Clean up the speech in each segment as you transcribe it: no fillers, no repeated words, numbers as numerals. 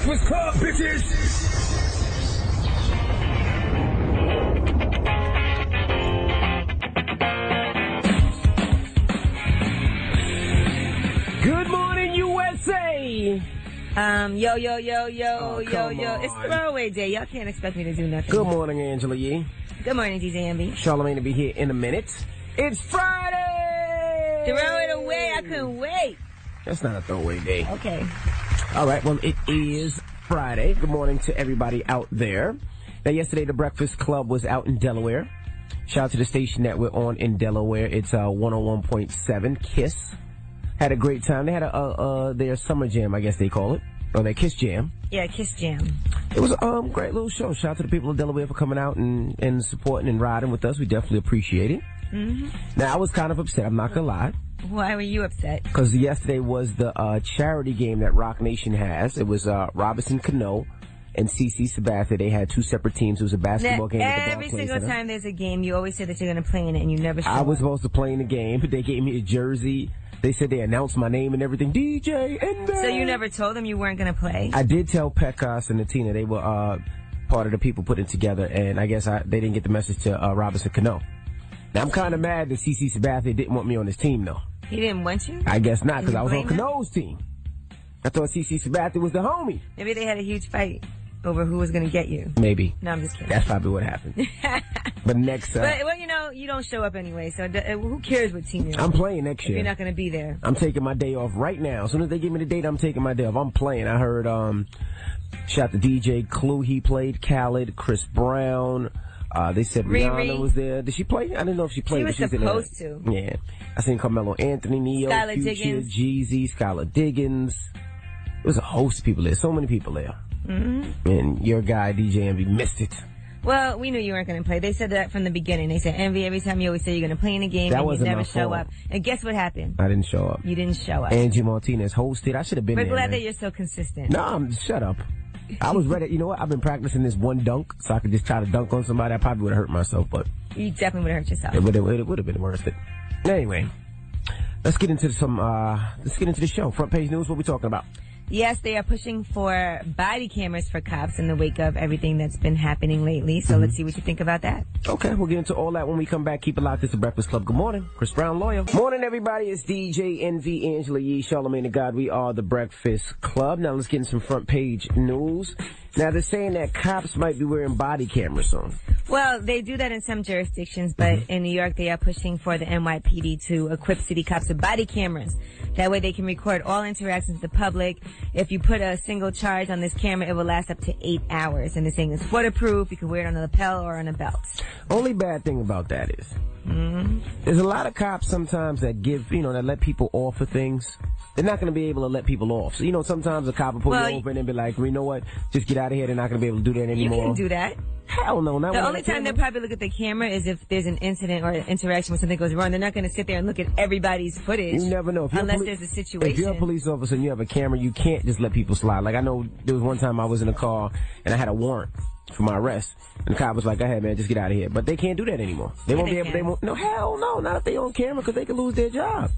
Breakfast Club, bitches! Good morning, USA! Yo. It's throwaway day. Y'all can't expect me to do nothing. Good morning, Angela Yee. Good morning, DJ MB. Charlagmane will be here in a minute. It's Friday! Throw it away. I couldn't wait. That's not a throwaway day. Okay. All right, well, it is Friday. Good morning to everybody out there. Now, yesterday, the Breakfast Club was out in Delaware. Shout out to the station that we're on in Delaware. It's 101.7 KISS. Had a great time. They had their summer jam, I guess they call it, or their KISS jam. Yeah, KISS jam. It was a great little show. Shout out to the people of Delaware for coming out and supporting and riding with us. We definitely appreciate it. Mm-hmm. Now, I was kind of upset. I'm not going to lie. Why were you upset? Because yesterday was the charity game that Rock Nation has. It was Robinson Cano and CC Sabathia. They had two separate teams. It was a basketball game at the Every single time there's a game, you always say that you're going to play in it, and you never show I was up. supposed to play in the game, but they gave me a jersey. They said they announced my name and everything. DJ in there. So you never told them you weren't going to play? I did tell Pecos and Natina. They were part of the people putting it together, and I guess they didn't get the message to Robinson Cano. Now, I'm kind of mad that CC Sabathia didn't want me on his team, though. He didn't want you? I guess not, because I was on Cano's team. I thought CC Sabathia was the homie. Maybe they had a huge fight over who was going to get you. Maybe. No, I'm just kidding. That's probably what happened. But next... But, well, you know, you don't show up anyway, so who cares what team you're on? I'm playing next year. You're not going to be there. I'm taking my day off right now. As soon as they give me the date, I'm taking my day off. I'm playing. I heard, shout out to DJ Clue. He played. Khaled, Chris Brown. They said Rihanna was there. Did she play? I didn't know if she played. She was supposed to. Yeah. I seen Carmelo Anthony, Neo, Skylar Future, Diggins. Jeezy, Skylar Diggins. There was a host of people there. So many people there. Mm-hmm. And your guy, DJ Envy, missed it. Well, we knew you weren't going to play. They said that from the beginning. They said, Envy, every time you always say you're going to play in a game, and you never show up. And guess what happened? I didn't show up. You didn't show up. Angie Martinez hosted. I should have been there. We're glad man. that you're so consistent. No, shut up. I was ready. You know what? I've been practicing this one dunk, so I could just try to dunk on somebody. I probably would have hurt myself, but... You definitely would have hurt yourself. It would have been worth it. Anyway, let's get into the show. Front page news, what we talking about? Yes, they are pushing for body cameras for cops in the wake of everything that's been happening lately. So let's see what you think about that. Okay, we'll get into all that when we come back. Keep it locked. It's the Breakfast Club. Good morning. Chris Brown, lawyer. Morning, everybody. It's DJ NV, Angela Yee, Charlagmane Tha God. We are the Breakfast Club. Now let's get into some front page news. Now they're saying that cops might be wearing body cameras soon. Well, they do that in some jurisdictions, but in New York they are pushing for the NYPD to equip city cops with body cameras. That way they can record all interactions with the public. If you put a single charge on this camera, it will last up to 8 hours. And they're saying it's waterproof. You can wear it on a lapel or on a belt. Only bad thing about that is there's a lot of cops sometimes that that let people off for things. They're not going to be able to let people off. So, sometimes a cop will pull you over and be like, you know what, just get out of here. They're not going to be able to do that anymore. You can do that. Hell no. Not the only time they'll probably look at the camera is if there's an incident or an interaction where something goes wrong. They're not going to sit there and look at everybody's footage. You never know. Unless there's a situation. If you're a police officer and you have a camera, you can't just let people slide. Like, I know there was one time I was in a car and I had a warrant for my arrest. And the cop was like, go ahead, man, just get out of here. But they can't do that anymore. They won't be able, no, hell no, not if they on camera, because they could lose their job.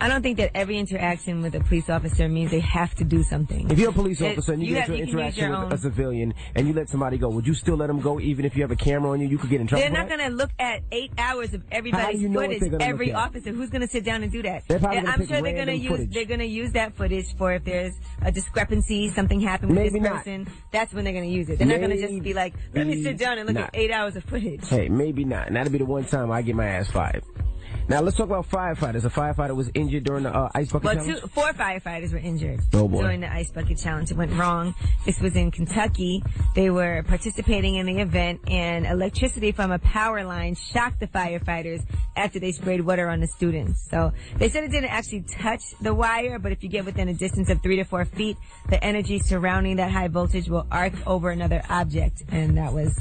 I don't think that every interaction with a police officer means they have to do something. If you're a police officer and you get into an interaction with a civilian and you let somebody go, would you still let them go even if you have a camera on you? You could get in trouble. They're not going to look at 8 hours of everybody's footage. Every officer, who's going to sit down and do that? I'm sure they're going to use that footage for if there's a discrepancy, something happened with this person. That's when they're going to use it. They're not going to just be like, let me sit down and look at 8 hours of footage. Hey, maybe not. And that'll be the one time I get my ass fired. Now, let's talk about firefighters. A firefighter was injured during the Ice Bucket Challenge? 4 firefighters were injured during the Ice Bucket Challenge. It went wrong. This was in Kentucky. They were participating in the event, and electricity from a power line shocked the firefighters after they sprayed water on the students. So they said it didn't actually touch the wire, but if you get within a distance of 3 to 4 feet, the energy surrounding that high voltage will arc over another object, and that was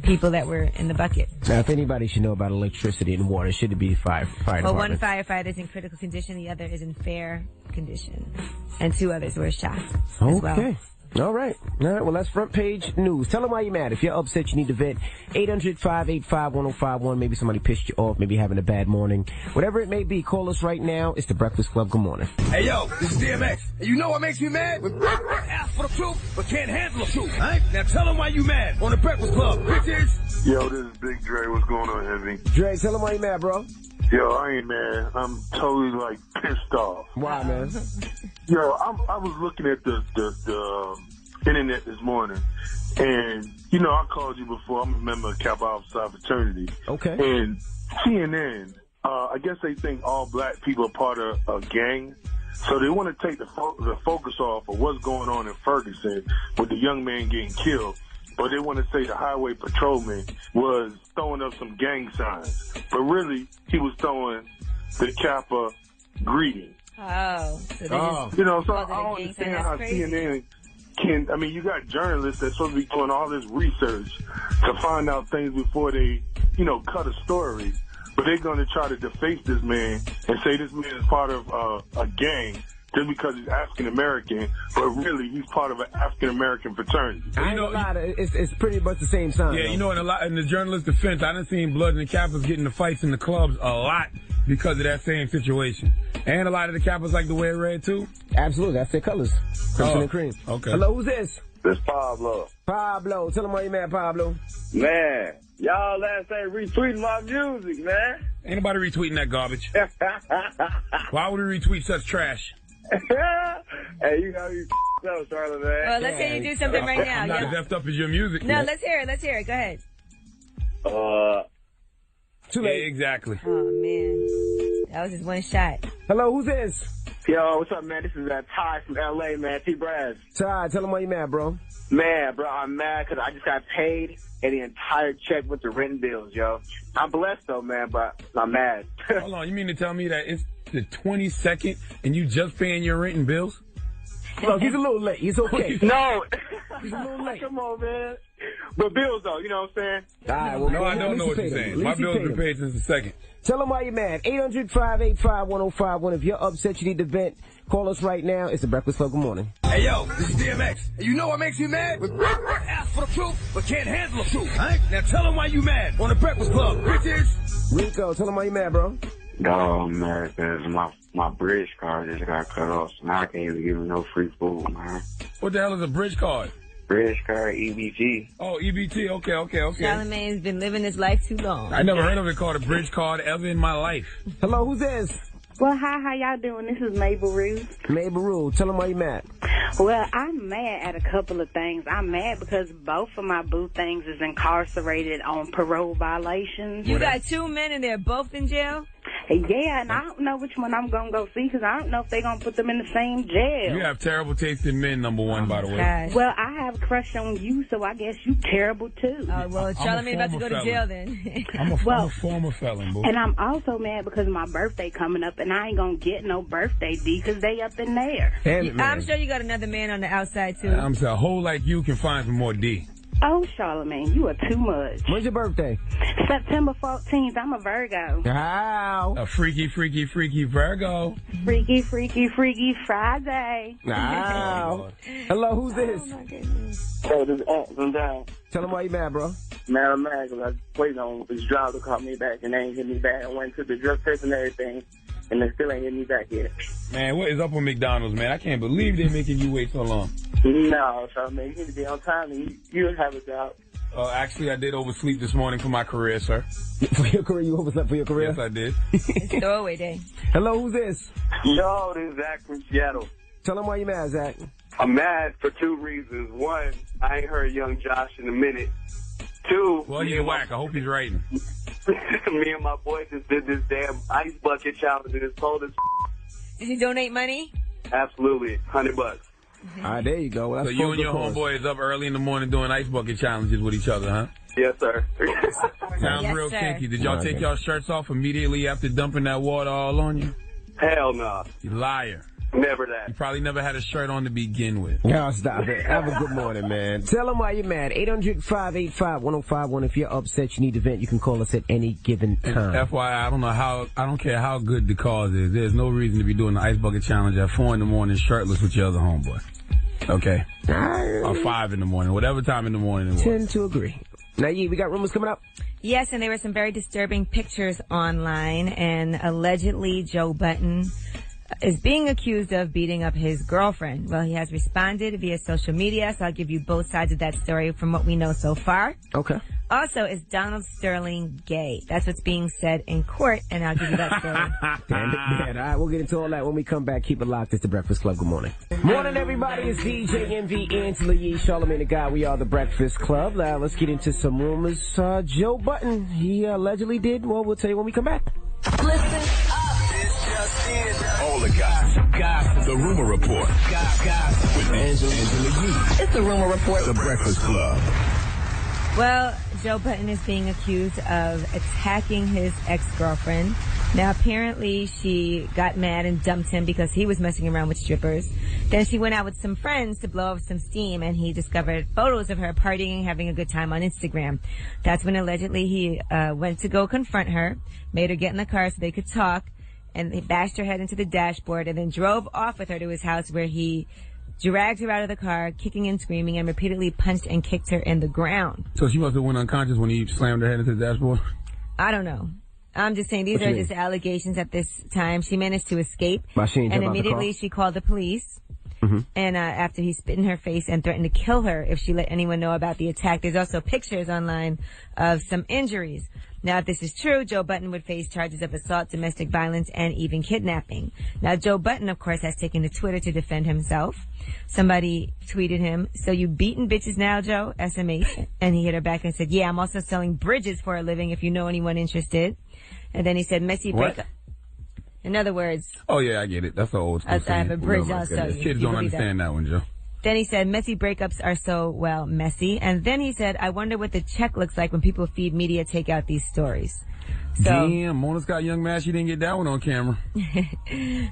people that were in the bucket. Now, if anybody should know about electricity and water, should it be fire department? Well, one firefighter is in critical condition, the other is in fair condition, and 2 others were shot as well. All right. Well, that's front page news. Tell them why you're mad. If you're upset, you need to vent. 800-585-1051. Maybe somebody pissed you off. Maybe having a bad morning. Whatever it may be, call us right now. It's the Breakfast Club. Good morning. Hey, yo, this is DMX. And you know what makes me mad? When ask for the truth, but can't handle the truth. All right? Now tell them why you mad on the Breakfast Club. Bitches. Yo, this is Big Dre. What's going on, Heavy? Dre, tell them why you're mad, bro. Yo, I ain't mad. I'm totally, like, pissed off. Why, man? Yo, I was looking at the internet this morning, and, you know, I called you before. I'm a member of Kappa Alpha Psi fraternity. Okay. And CNN, I guess they think all black people are part of a gang. So they want to take the focus off of what's going on in Ferguson with the young man getting killed. But they want to say the highway patrolman was throwing up some gang signs. But really, he was throwing the Kappa greeting. Oh. So you know, so I don't understand how CNN can, I mean, you got journalists that's supposed to be doing all this research to find out things before they, you know, cut a story. But they're going to try to deface this man and say this man is part of a gang just because he's African-American, but really he's part of an African-American fraternity. I know, it's pretty much the same sign. Yeah, you know, in the journalist's defense, I done seen Bloods and Kappas getting the fights in the clubs a lot because of that same situation. And a lot of the Kappas like to wear red, too? Absolutely, that's their colors. Crimson and cream. Okay. Hello, who's this? This Pablo. Pablo. Tell them why you mad, Pablo. Man, y'all last day retweeting my music, man. Ain't nobody retweeting that garbage. Why would we retweet such trash? Hey, you got me up, Charlagmane. Well, let's hear you do something right now. I'm not as effed up as your music. No, let's hear it. Let's hear it. Go ahead. Too late. Yeah, exactly. Oh, man. That was just one shot. Hello, who's this? Yo, what's up, man? This is Ty from L.A., man. T-Braz. Ty, tell them why you mad, bro. Man, bro, I'm mad because I just got paid and the entire check went to rent bills, yo. I'm blessed, though, man, but I'm mad. Hold on, you mean to tell me that it's the 22nd and you just paying your rent and bills? Look, he's a little late. He's okay. No. He's a little late. Come on, man. But bills, though, you know what I'm saying? All right, well, no, I don't know what you're saying. My bills been paid since the second. Tell them why you're mad. 800-585-1051. If you're upset, you need to vent. Call us right now. It's the Breakfast Club. Good morning. Hey, yo, this is DMX. And you know what makes me mad? When ask for the truth, but can't handle the truth. All right? Now tell them why you mad on the Breakfast Club. Bitches. Rico, tell them why you mad, bro. No, I'm mad because my bridge card just got cut off, so now I can't even give him no free food, man. What the hell is a bridge card? Bridge card, EBT. Oh, EBT. Okay. Charlamagne's been living his life too long. I never heard of it called a bridge card ever in my life. Hello, who's this? Well, hi, how y'all doing? This is Mabel Rue. Mabel Rue, tell them why you mad. Well, I'm mad at a couple of things. I'm mad because both of my boo things is incarcerated on parole violations. You got two men and they're both in jail? Yeah, and I don't know which one I'm going to go see because I don't know if they're going to put them in the same jail. You have terrible taste in men, number one, by the way. Gosh. Well, I have a crush on you, so I guess you terrible, too. Well, Charlamagne about to go to jail then. I'm a former felon, boy. And I'm also mad because my birthday coming up, and I ain't going to get no birthday D because they up in there. I'm sure you got another man on the outside, too. I'm saying a hole like you can find some more D. Oh, Charlamagne, you are too much. When's your birthday? September 14th. I'm a Virgo. Ow. A freaky Virgo. Freaky Friday. Ow. Hello, who's this? Oh, my goodness. Hey, this is Ant from down. Tell them why you mad, bro. Man, I'm mad because I was waiting on this driver to call me back and they ain't hit me back. I went to the drug test and everything, and they still ain't hit me back yet. Man, what is up with McDonald's, man? I can't believe they're making you wait so long. No, so man, you need to be on time and you'll have a job. Actually, I did oversleep this morning for my career, sir. For your career? You overslept for your career? Yes, I did. It's throwaway day. Hello, who's this? Yo, this is Zach from Seattle. Tell them why you mad, Zach. I'm mad for two reasons. One, I ain't heard Young Josh in a minute. Two, Well, he's whack. I hope he's writing. me and my boy just did this damn ice bucket challenge and it's cold as Did you donate money? Absolutely, $100. All right, there you go. Well, So that's you and your homeboy is up early in the morning doing ice bucket challenges with each other, huh? Yes, sir. Sounds Yes, real sir. kinky. Did y'all take y'all shirts off immediately after dumping that water all on you? Hell no. You liar. Never that. You probably never had a shirt on to begin with. No, stop it. Have a good morning, man. Tell them why you're mad. 800-585-1051. If you're upset, you need to vent, you can call us at any given time. FYI, I don't care how good the cause is. There's no reason to be doing the ice bucket challenge at 4 in the morning shirtless with your other homeboy. Okay. Or 5 in the morning, whatever time in the morning it was. Tend to agree. Now, we got rumors coming up. Yes, and there were some very disturbing pictures online, and allegedly Joe Budden is being accused of beating up his girlfriend. Well, he has responded via social media, so I'll give you both sides of that story from what we know so far. Okay. Also, is Donald Sterling gay? That's what's being said in court, and I'll give you that story. Damn it, man. All right, we'll get into all that when we come back. Keep it locked. It's the Breakfast Club. Good morning. Morning, everybody. It's DJ NV, Angela Yee, Charlagmane Tha God. We are the Breakfast Club. Let's get into some rumors. Joe Budden, he allegedly did. Well, we'll tell you when we come back. Listen up. All the gossip. The Rumor Report. Gossip. With Angela Yee. It's the Rumor Report. The Breakfast Club. Well, Joe Budden is being accused of attacking his ex-girlfriend. Now, apparently, she got mad and dumped him because he was messing around with strippers. Then she went out with some friends to blow off some steam, and he discovered photos of her partying and having a good time on Instagram. That's when allegedly he went to go confront her, made her get in the car so they could talk, and he bashed her head into the dashboard and then drove off with her to his house where he dragged her out of the car, kicking and screaming, and repeatedly punched and kicked her in the ground. So she must have went unconscious when he slammed her head into the dashboard? I don't know. I'm just saying these are just allegations at this time. She managed to escape, and immediately she called the police. Mm-hmm. And after he spit in her face and threatened to kill her if she let anyone know about the attack. There's also pictures online of some injuries. Now, if this is true, Joe Budden would face charges of assault, domestic violence, and even kidnapping. Now, Joe Budden, of course, has taken to Twitter to defend himself. Somebody tweeted him, "So you beating bitches now, Joe?" SMH. And he hit her back and said, "Yeah, I'm also selling bridges for a living if you know anyone interested." And then he said, "Messy breakup." In other words... Oh, yeah, I get it. That's the old school I have a bridge, I'll sell you. Kids don't understand that one, Joe. Then he said, messy breakups are so, well, messy. And then he said, I wonder what the check looks like when people feed media take out these stories. So, damn, Mona Scott Young man, she didn't get that one on camera.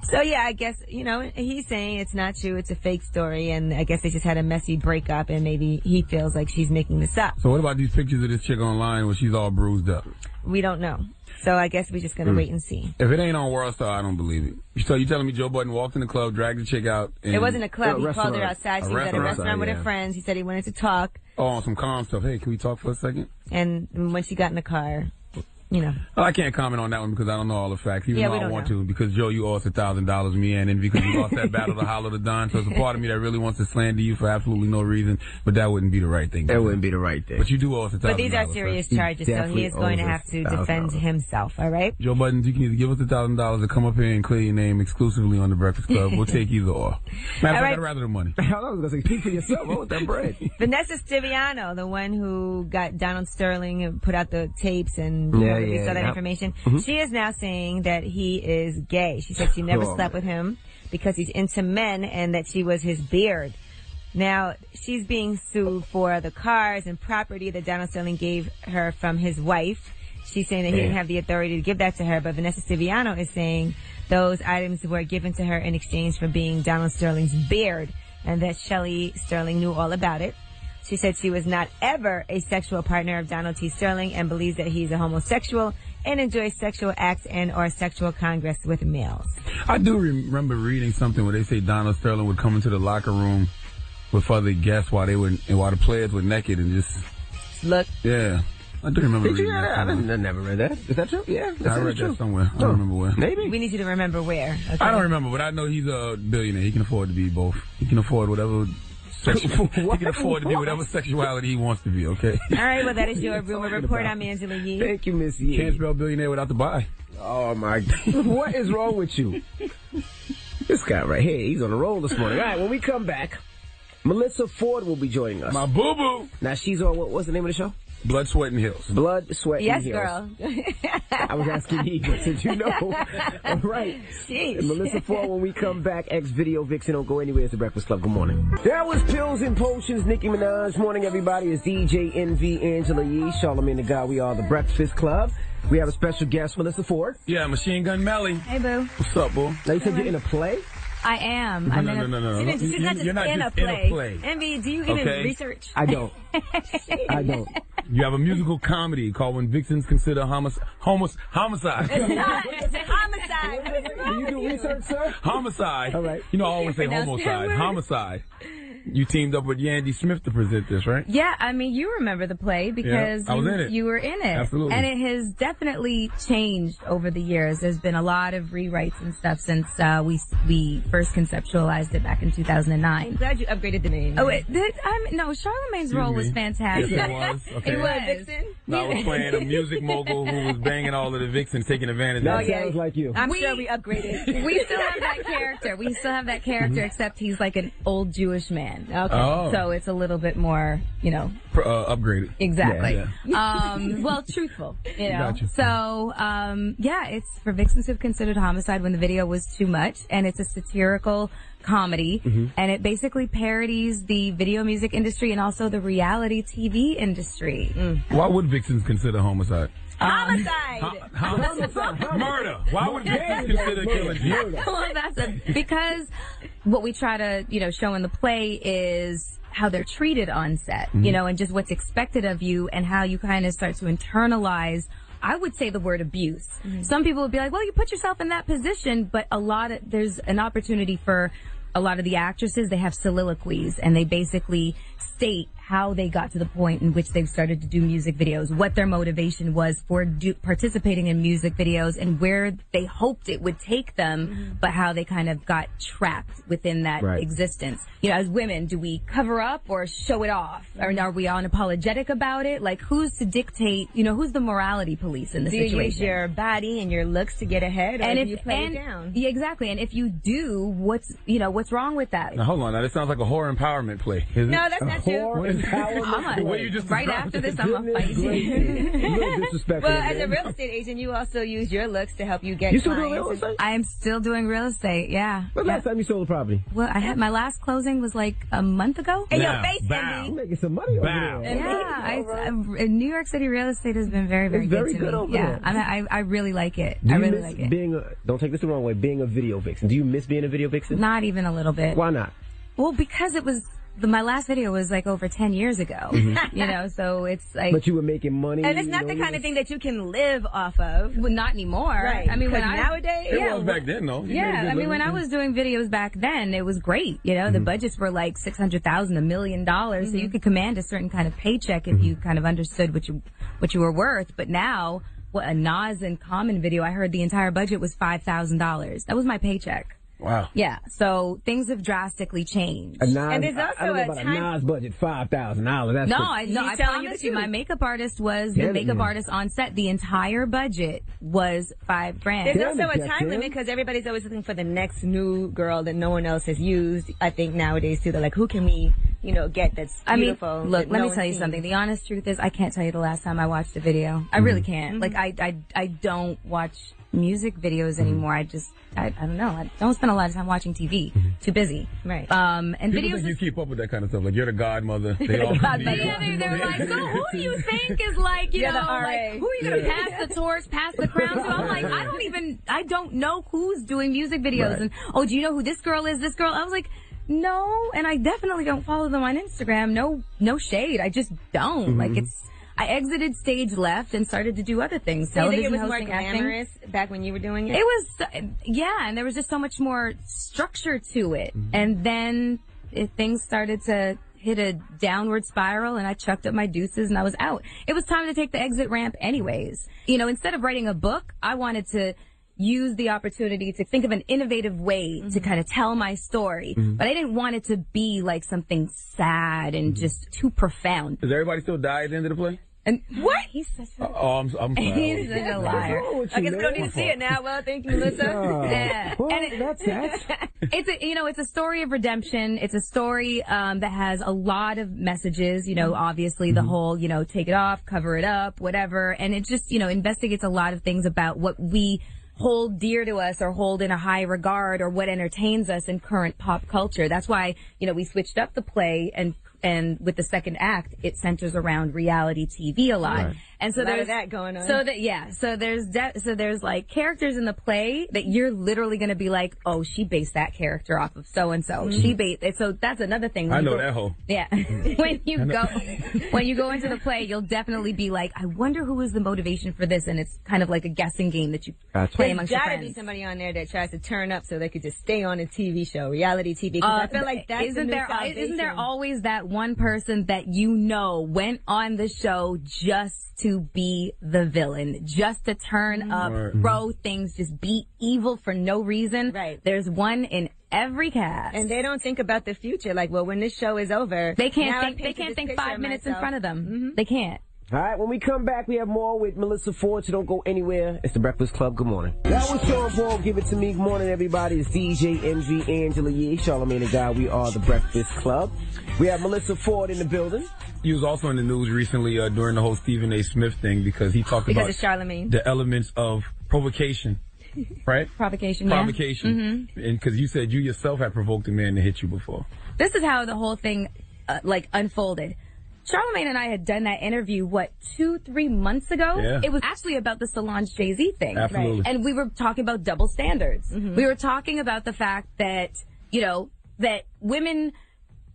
So, yeah, I guess, he's saying it's not true. It's a fake story. And I guess they just had a messy breakup and maybe he feels like she's making this up. So what about these pictures of this chick online where she's all bruised up? We don't know. So I guess we're just going to wait and see. If it ain't on World Star, I don't believe it. So you telling me Joe Budden walked in the club, dragged the chick out? It wasn't a club. He called her outside. She was at a restaurant with her friends. He said he wanted to talk. Oh, on some calm stuff. Hey, can we talk for a second? And when she got in the car, Well, I can't comment on that one because I don't know all the facts, even though I want to. Because, Joe, you owe us $1,000, me and because you lost that battle to Hollow the Don. So it's a part of me that really wants to slander you for absolutely no reason. But that wouldn't be the right thing. That wouldn't be the right thing. But you do owe us $1,000. But these are serious charges, so he is going to have to defend himself, all right? Joe Budden, you can either give us $1,000 or come up here and clear your name exclusively on the Breakfast Club. We'll take either or. Matter of fact, I'd rather the money. I was going to say, speak for yourself. What was that bread? Vanessa Stiviano, the one who got Donald Sterling and put out the tapes and saw that information. Mm-hmm. She is now saying that he is gay. She said she never slept with him because he's into men and that she was his beard. Now, she's being sued for the cars and property that Donald Sterling gave her from his wife. She's saying that he didn't have the authority to give that to her, but Vanessa Stiviano is saying those items were given to her in exchange for being Donald Sterling's beard and that Shelley Sterling knew all about it. She said she was not ever a sexual partner of Donald T. Sterling and believes that he's a homosexual and enjoys sexual acts and or sexual congress with males. I do remember reading something where they say Donald Sterling would come into the locker room with other guests while the players were naked and just look. Yeah. I do remember reading that. I never read that. Is that true? Yeah. I read that somewhere. I don't remember where. Maybe. We need you to remember where. Okay. I don't remember, but I know he's a billionaire. He can afford to be both. He can afford whatever... he can afford to be whatever sexuality he wants to be, okay? All right, well, that is your Rumor Report. I'm Angela Yee. Thank you, Miss Yee. Can't spell billionaire without the buy. Oh, my God. What is wrong with you? This guy right here, he's on a roll this morning. All right, when we come back, Melissa Ford will be joining us. My boo-boo. Now, she's on, what's the name of the show? Blood, Sweat, and Hills. Blood, Sweat, and Hills. Yes, girl. I was asking you, but did you know? All right. Jeez. Melissa Ford, when we come back, ex-video vixen, don't go anywhere. It's the Breakfast Club. Good morning. That was Pills and Potions, Nicki Minaj. Morning, everybody. It's DJ NV, Angela Yee, Charlagmane Tha God. We are the Breakfast Club. We have a special guest, Melissa Ford. Yeah, Machine Gun Melly. Hey, boo. What's up, boo? Now, you said you're in a play? I am. No. She's not just in a play. Envy, do you even research? I don't. I don't. You have a musical comedy called When Vixens Consider Homicide. It's not. It's a homicide. Do you do research, sir? Homicide. All right. You know, I always say homicide. Homicide. You teamed up with Yandy Smith to present this, right? Yeah, I mean, you remember the play because I was in it. You were in it. Absolutely. And it has definitely changed over the years. There's been a lot of rewrites and stuff since we first conceptualized it back in 2009. I'm glad you upgraded the name. Oh, no, Charlamagne's role was fantastic. Yes, it was. Okay. It was Vixen? No, I was playing a music mogul who was banging all of the vixens, taking advantage of it. That sounds like you. I'm sure we upgraded. We still have that character. Except he's like an old Jewish man. Okay. Oh. So it's a little bit more, upgraded. Exactly. Yeah. Well, truthful, Gotcha. So, it's for vixens who've considered homicide when the video was too much, and it's a satirical comedy, and it basically parodies the video music industry and also the reality TV industry. Why would vixens consider homicide? Homicide! Murder! Why would vixens consider killing you? Well, because what we try to, show in the play is how they're treated on set, and just what's expected of you and how you kind of start to internalize, I would say, the word abuse. Some people would be like, well, you put yourself in that position, but there's an opportunity for a lot of the actresses. They have soliloquies and they basically state how they got to the point in which they've started to do music videos, what their motivation was for participating in music videos, and where they hoped it would take them, but how they kind of got trapped within that existence. As women, do we cover up or show it off? Or are we unapologetic about it? Like, who's to dictate, who's the morality police in the situation? Do you use your body and your looks to get ahead, or do you play it down? Yeah, exactly. And if you do, what's wrong with that? Now, hold on. Now, this sounds like a whore empowerment play. No, that's not true. Right after this, I'm gonna fight you. Well, as a real estate agent, you also use your looks to help you get You still doing real estate? I am still doing real estate, yeah. When's the last time you sold a property? Well, I had my last closing was like a month ago. In your face, Andy. You're making some money over there. Yeah, New York City real estate has been very, very good to me. over there. I really like it. Do I you really miss like it. Don't take this the wrong way, being a video vixen. Do you miss being a video vixen? Not even a little bit. Why not? Well, because it was my last video was like over 10 years ago. So it's like. But you were making money. And it's not the kind of thing that you can live off of. Well, not anymore. Right. I mean, nowadays. It was back then, though. I mean, when I was doing videos back then, it was great. The budgets were like $600,000, $1 million. So you could command a certain kind of paycheck if you kind of understood what you were worth. But now, a Nas and Common video, I heard the entire budget was $5,000. That was my paycheck. Wow. Yeah, so things have drastically changed. And there's also I don't know about a Nas budget, $5,000. I promise you, my makeup artist was the makeup artist on set. The entire budget was $5,000. There's also a time limit because everybody's always looking for the next new girl that no one else has used. I think nowadays too, they're like, who can we, get that's beautiful? I mean, look, let me tell you something. The honest truth is, I can't tell you the last time I watched a video. I really can't. Like, I don't watch music videos anymore. I don't know. I don't spend a lot of time watching TV. Too busy. Right. And people videos think you keep up with that kind of stuff. Like, you're the godmother. They all they're like, so who do you think is like, like, who are you going to pass the torch, pass the crown to? I'm like, I don't know who's doing music videos. Right. And, do you know who this girl is? This girl? I was like, no. And I definitely don't follow them on Instagram. No shade. I just don't. Like, I exited stage left and started to do other things. Do you think it was more glamorous back when you were doing it? It was, and there was just so much more structure to it. And then things started to hit a downward spiral, and I chucked up my deuces and I was out. It was time to take the exit ramp anyways. Instead of writing a book, I wanted to use the opportunity to think of an innovative way to kind of tell my story. But I didn't want it to be like something sad and just too profound. Does everybody still die at the end of the play? And what? He's such a... I'm sorry. He's such a liar. I guess we don't need to see it now. Well, thank you, Melissa. Yeah. Well, that's that. It's a story of redemption. It's a story that has a lot of messages. Obviously the whole, take it off, cover it up, whatever. And it just, investigates a lot of things about what we hold dear to us or hold in a high regard or what entertains us in current pop culture. That's why, we switched up the play and with the second act, it centers around reality TV a lot. Right. And so there's that going on. So there's like characters in the play that you're literally going to be like, oh, she based that character off of so and so. She based it. So that's another thing. I know that hoe. Yeah. when you go into the play, you'll definitely be like, I wonder who was the motivation for this, and it's kind of like a guessing game that you play amongst your friends. There's gotta be somebody on there that tries to turn up so they could just stay on a TV show, reality TV. Because I feel like that's isn't there always that one person that you know went on the show just to be the villain, just to turn up, throw things, just be evil for no reason. Right. There's one in every cast. And they don't think about the future. Like, well, when this show is over, they can't think 5 minutes in front of them. They can't. All right, when we come back, we have more with Melissa Ford, so don't go anywhere. It's the Breakfast Club. Good morning. That was Sean Paul. Give it to me. Good morning, everybody. It's DJ, MG, Angela Yee, Charlagmane Tha God. We are the Breakfast Club. We have Melissa Ford in the building. He was also in the news recently during the whole Stephen A. Smith thing because he talked about the elements of provocation. Right? Provocation. And because you said you yourself had provoked a man to hit you before. This is how the whole thing unfolded. Charlamagne and I had done that interview, 2-3 months ago? Yeah. It was actually about the Solange Jay-Z thing. Absolutely. Right? And we were talking about double standards. We were talking about the fact that, that women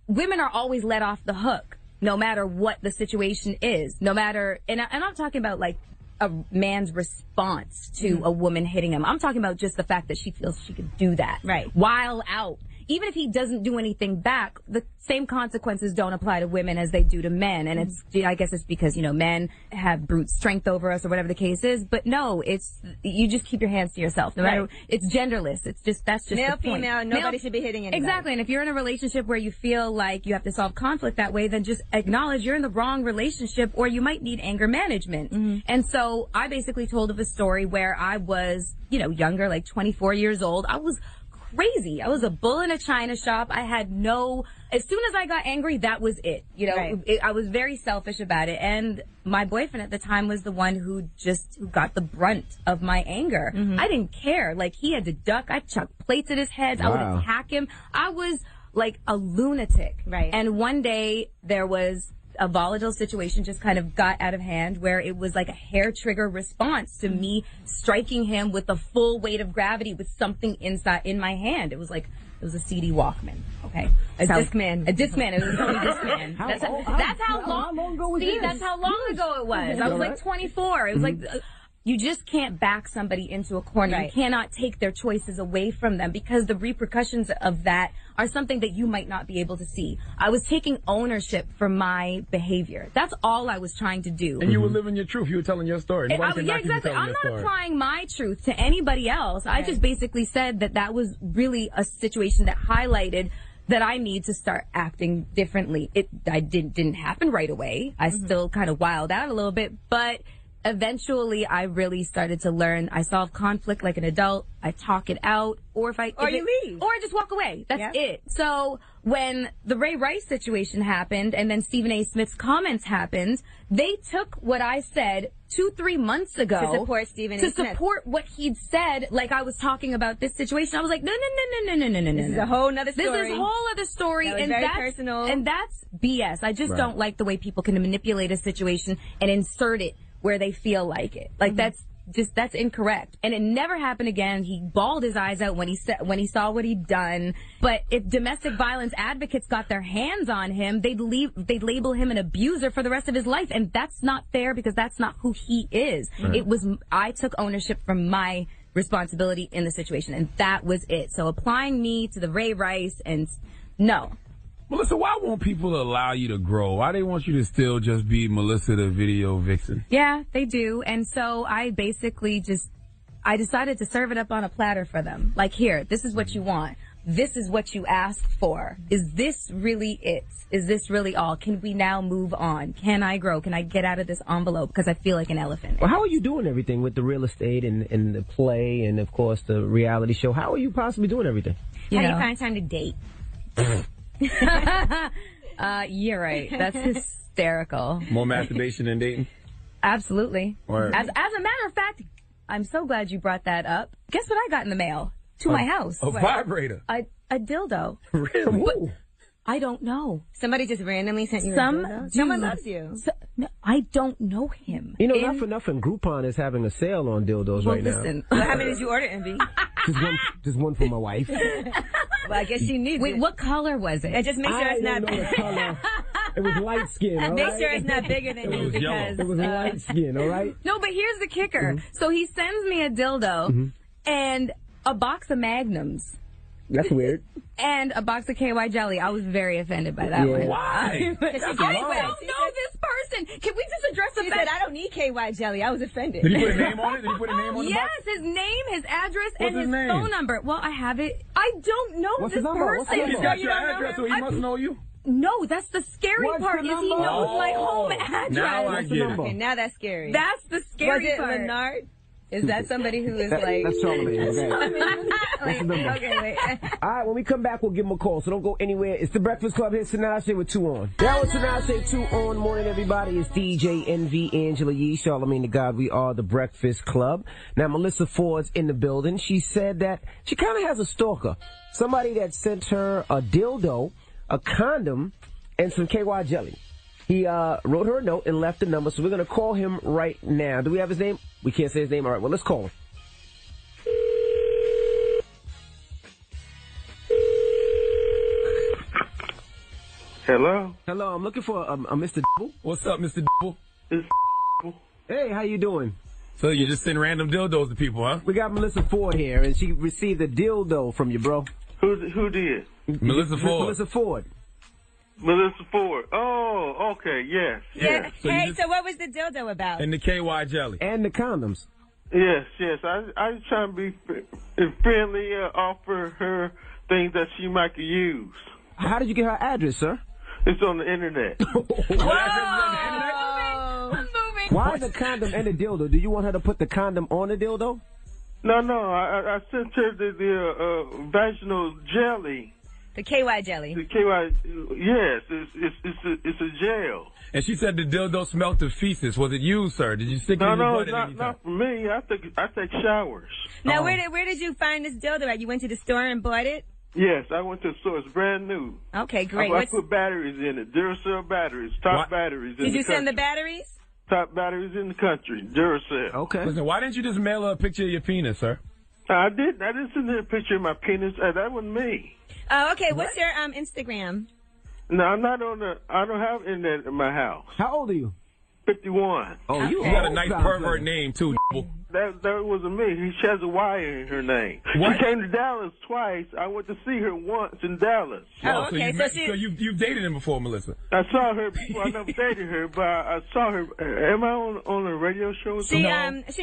are always let off the hook, no matter what the situation is. No matter, and I'm talking about like a man's response to a woman hitting him. I'm talking about just the fact that she feels she could do that. Right. While out. Even if he doesn't do anything back, the same consequences don't apply to women as they do to men. And I guess it's because, men have brute strength over us or whatever the case is. But no, you just keep your hands to yourself. No matter, it's genderless. That's just male, the point. Female, nobody should be hitting anybody. Exactly. And if you're in a relationship where you feel like you have to solve conflict that way, then just acknowledge you're in the wrong relationship or you might need anger management. And so I basically told of a story where I was, younger, like 24 years old. I was crazy. I was a bull in a china shop. I had as soon as I got angry, that was it. I was very selfish about it. And my boyfriend at the time was the one who got the brunt of my anger. I didn't care. Like, he had to duck. I chucked plates at his head. Wow. I would attack him. I was like a lunatic. Right. And one day there was a volatile situation just kind of got out of hand where it was like a hair trigger response to me striking him with the full weight of gravity with something in my hand. It was a CD Walkman. Okay. A Discman. It was a Sony Discman. That's how long ago was this? That's how long ago it was. I was like 24. It was like, you just can't back somebody into a corner. Right. You cannot take their choices away from them because the repercussions of that are something that you might not be able to see. I was taking ownership for my behavior. That's all I was trying to do. And you were living your truth. You were telling your story. Exactly. I'm not applying my truth to anybody else. Right. I just basically said that was really a situation that highlighted that I need to start acting differently. It didn't happen right away. I still kind of wilded out a little bit, but eventually I really started to learn. I solve conflict like an adult. I talk it out, or you leave, or I just walk away. That's it. So when the Ray Rice situation happened, and then Stephen A. Smith's comments happened, they took what I said 2-3 months ago to support Stephen A. Smith. To support what he'd said, like I was talking about this situation. I was like, no. This is a whole other story. This is a whole other story, and very personal. And that's BS. I just don't like the way people can manipulate a situation and insert it where they feel like it. Like that's incorrect. And it never happened again. He bawled his eyes out when he saw what he'd done. But if domestic violence advocates got their hands on him, they'd label him an abuser for the rest of his life. And that's not fair because that's not who he is. Right. I took ownership from my responsibility in the situation, and that was it. So applying me to the Ray Rice and no. Melissa, why won't people allow you to grow? Why they want you to still just be Melissa the video vixen? Yeah, they do. And so I basically I decided to serve it up on a platter for them. Like, here, this is what you want. This is what you asked for. Is this really it? Is this really all? Can we now move on? Can I grow? Can I get out of this envelope? Because I feel like an elephant. Well, how are you doing everything with the real estate and the play and, of course, the reality show? How are you possibly doing everything? How do you find time to date? You're right. That's hysterical. More masturbation than dating? Absolutely. As a matter of fact, I'm so glad you brought that up. Guess what I got in the mail to my house? A vibrator. A dildo. Really? I don't know. Somebody just randomly sent you a dildo? Someone loves you. I don't know him. You know, not for nothing, Groupon is having a sale on dildos right now. Well, how many did you order, Envy? Just one for my wife. Well, I guess she needs Wait, it. what color was it? Yeah, just make sure it's not big. It was light skin, all Make right? sure it's not bigger than you because... It was light skin, all right? No, but here's the kicker. So he sends me a dildo and a box of Magnums. That's weird. And a box of KY jelly. I was very offended by that one. Why? I don't know this person. Can we just address the She fact said, I don't need KY jelly. I was offended. Did he put a name on it? Did he put a name on the box? Yes, his name, his address, and his his name? phone number. Well, I have it. I don't know What's this his number? What's person. his He's got your address, so he must know you. No, that's the scary What's part. the Is he number? knows my home address. Now I get it. Okay, now that's scary. That's the scary Was it part. Leonard? Is that somebody who is like... That's Charlagmane, okay? Okay, wait. All right, when we come back, we'll give him a call, so don't go anywhere. It's the Breakfast Club here, Sanashe with 2 on. That was Sanashe 2 on. Morning, everybody. It's DJ Envy, Angela Yee, Charlagmane Tha God. We are the Breakfast Club. Now, Melissa Ford's in the building. She said that she kind of has a stalker. Somebody that sent her a dildo, a condom, and some KY jelly. He wrote her a note and left a number, so we're going to call him right now. Do we have his name? We can't say his name. All right, well, let's call him. Hello? Hello, I'm looking for a Mr. Double. What's up, Mr. Double? Hey, how you doing? So you just send random dildos to people, huh? We got Melissa Ford here, and she received a dildo from you, bro. Who did? Melissa Ford. Melissa Ford. Melissa Ford. Oh, okay, yes. Yeah. So Hey, you so what was the dildo about? And the KY jelly. And the condoms. Yes. I was trying to be friendly, offer her things that she might use. How did you get her address, sir? It's on the internet. I'm moving. Why the condom and the dildo? Do you want her to put the condom on the dildo? No, I sent her the vaginal jelly. The KY jelly. The KY, yes, it's a gel. And she said the dildo smelled of feces. Was it you, sir? Did you stick it in your butt? Not for me. I take showers. Now, where did you find this dildo at? You went to the store and bought it? Yes, I went to the store. It's brand new. Okay, great. I put batteries in it. Duracell batteries. Top batteries in the country. Did you send the batteries? Top batteries in the country. Duracell. Okay. Listen, why didn't you just mail her a picture of your penis, sir? I didn't send her a picture of my penis. That wasn't me. Oh, okay. What's your Instagram? No, I'm not on the. I don't have internet in my house. How old are you? 51. Oh, You got a nice pervert name, too, Double. That wasn't me. She has a Y in her name. What? She came to Dallas twice. I went to see her once in Dallas. Oh, okay. So you've dated him before, Melissa? I saw her before. I never dated her, but I saw her. Am I on a radio show? She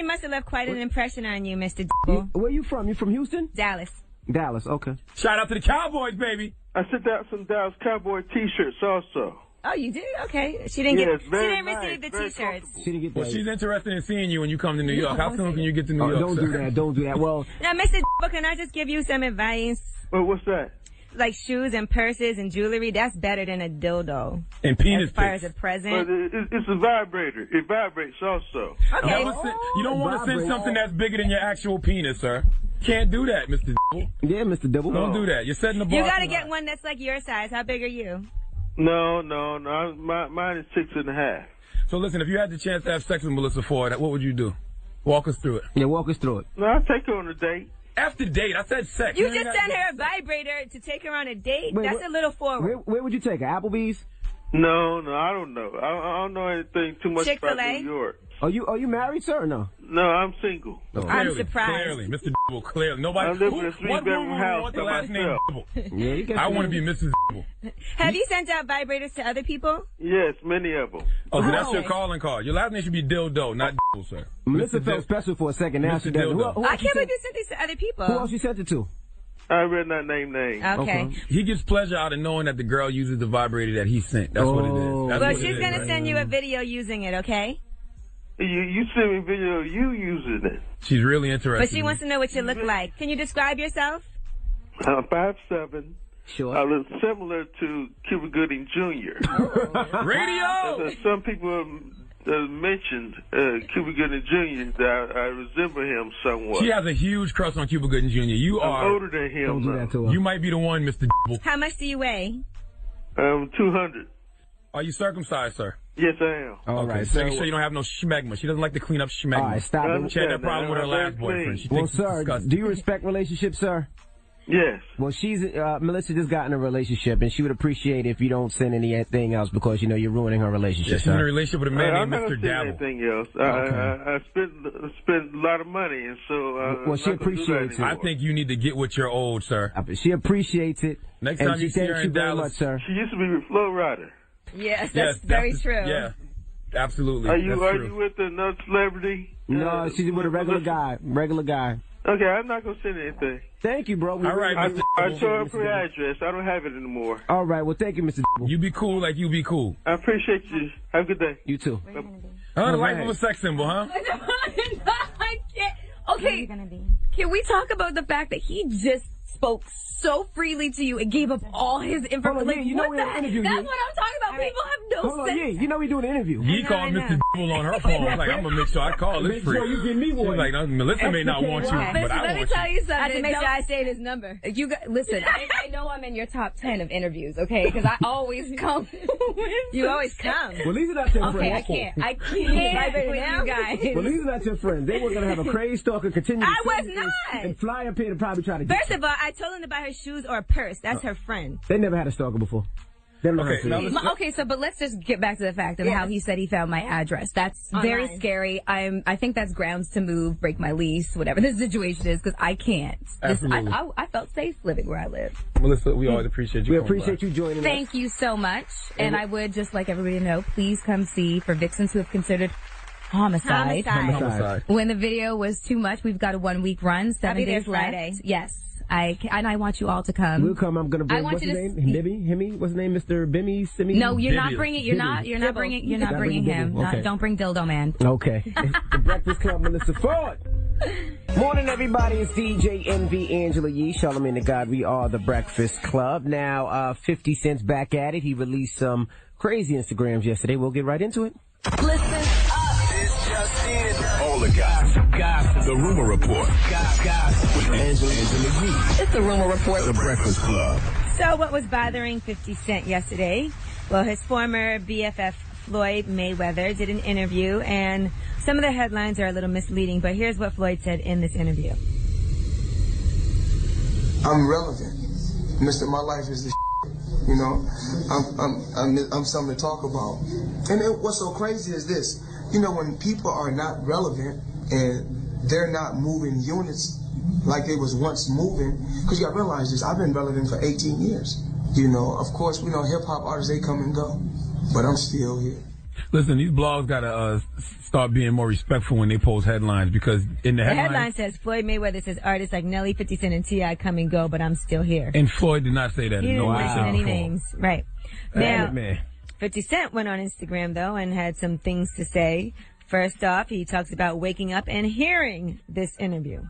must have left quite an impression on you, Mr. Double. Where you from? You from Houston? Dallas. Dallas, okay. Shout out to the Cowboys, baby. I sent out some Dallas Cowboy T-shirts also. Oh, you did? Okay. She didn't receive the T-shirts. She didn't get that. Well, she's interested in seeing you when you come to New York. How soon can you get to New York, Don't sir? do that. Don't do that. Well, Now, Mr. Double, can I just give you some advice? Well, what's that? Like shoes and purses and jewelry, that's better than a dildo. And penis as far pics. as a present. Well, it's a vibrator. It vibrates also. Okay. You don't want to send something that's bigger than your actual penis, sir. Can't do that, Mr. Double. yeah, Mr. Double. Don't do that. You're setting the bar. You gotta too get high. one that's like your size. How big are you? No. Mine is 6.5. So listen, if you had the chance to have sex with Melissa Ford, what would you do? Walk us through it. Yeah, walk us through it. No, I'll take her on a date. After date, I said sex. You just sent her a vibrator to take her on a date? Wait, That's a little forward. Where would you take her? Applebee's? No, I don't know. I don't know anything too much Chick-fil-A? about New York. Are you married, sir, or no? No, I'm single. No. I'm surprised. Clearly, Mr. Double, clearly. Nobody. I live in a three-bedroom house What's the by last name? myself. Double. Yeah, you got I your want to name. be Mrs. Double. Have you sent out vibrators to other people? Yes, many of them. Oh, so that's Oh. your calling card. Your last name should be Dildo, not Double, sir. Melissa Mr. felt special for a second. Now Mr. she doesn't. Dildo. Who I else you can't believe sent- you sent these to other people. Who else you sent it to? I read not name names. Okay. He gets pleasure out of knowing that the girl uses the vibrator that he sent. That's what it is. That's Well, what it she's is, going to right? send you a video using it, okay? You sent me a video of you using it. She's really interested. But she wants to know what you look like. Can you describe yourself? I'm 5'7". Sure. I look similar to Cuba Gooding Jr. Radio! Some people mentioned Cuba Gooding Jr. that I resemble him somewhat. She has a huge crush on Cuba Gooding Jr. You I'm are. older than him. Don't do that to her. You might be the one, Mr. Double. How much do you weigh? I'm 200. Are you circumcised, sir? Yes, I am. All right. So make sure you don't have no schmegma. She doesn't like to clean up schmegma. All right, stop it. She had that problem with her last boyfriend. She thinks it's disgusting. Do you respect relationships, sir? Yes. Well, Melissa just got in a relationship, and she would appreciate if you don't send anything else because, you're ruining her relationship. Yeah, she's in a relationship with a man named Mr. Dabble. Anything else. I spent a lot of money, and so... well, she appreciates it. I think you need to get with your old, sir. She appreciates it. Next time you see her in Dallas... sir. She used to be with Floyd Mayweather. Yes, that's very true. Yeah, absolutely. Are you with another celebrity? No, she's with a regular guy. Okay, I'm not going to send anything. Thank you, bro. All right, Mr. I saw her address. I don't have it anymore. All right, well, thank you, Mr. You be cool like you be cool. I appreciate you. Have a good day. You too. The life of a sex symbol, huh? I can't. Okay, can we talk about the fact that he just spoke so freely to you and gave up all his information? Like, you know we're in an interview. That's what I'm talking about. People have no sense. You know we doing an interview. He called Mr. Double on her phone. I was like, I'm gonna make sure I call this freak. You give me one. She's like, Melissa may not want you, but I let me want tell you something. I have to make sure I say his number. Listen, I know I'm in your top 10 of interviews, okay? Because I always come. You always come. Well, these are not your friends. Okay, I can't with you guys. Well, these are not your friends. They were gonna have a crazy stalker continue. I was not. And fly up here to probably try to get First of all, I told him to buy her shoes or a purse. That's her friend. They never had a stalker before. But let's just get back to the fact of how he said he found my address. That's very scary. I think that's grounds to move, break my lease, whatever the situation is, because I can't. I felt safe living where I live. Melissa, we always appreciate you. We appreciate you joining us. Thank you so much. And I would just like everybody to know, please come see for vixens who have considered homicide. When the video was too much, we've got a 1-week run, 7 days Friday. left. Yes. I want you all to come. We'll come. I'm gonna bring. What's his name? Himmy. What's his name? Mr. Bimmy. Simmy. No, you're not bringing. You're not bringing him. Okay. Don't bring Dildo Man. Okay. It's the Breakfast Club, Melissa Ford. Morning, everybody. It's DJ Envy, Angela Yee, Charlagmane Tha God. We are the Breakfast Club. Now, 50 Cent's back at it. He released some crazy Instagrams yesterday. We'll get right into it. Listen up. It's just in. All the gossip. The Rumor Report. Gossip with Angela Yee. It's the Rumor Report. The Breakfast Club. So what was bothering 50 Cent yesterday? Well, his former BFF Floyd Mayweather did an interview, and some of the headlines are a little misleading, but here's what Floyd said in this interview. I'm relevant. Mr. My life is the you know, I'm something to talk about. And what's so crazy is this, when people are not relevant and they're not moving units like they was once moving, because you got to realize this, I've been relevant for 18 years. Of course, we know hip-hop artists, they come and go, but I'm still here. Listen, these blogs got to start being more respectful when they post headlines, because in the headline says, Floyd Mayweather says artists like Nelly, 50 Cent, and T.I. come and go, but I'm still here. And Floyd did not say that. He didn't mention any names. Right. Now, 50 Cent went on Instagram, though, and had some things to say. First off, he talks about waking up and hearing this interview.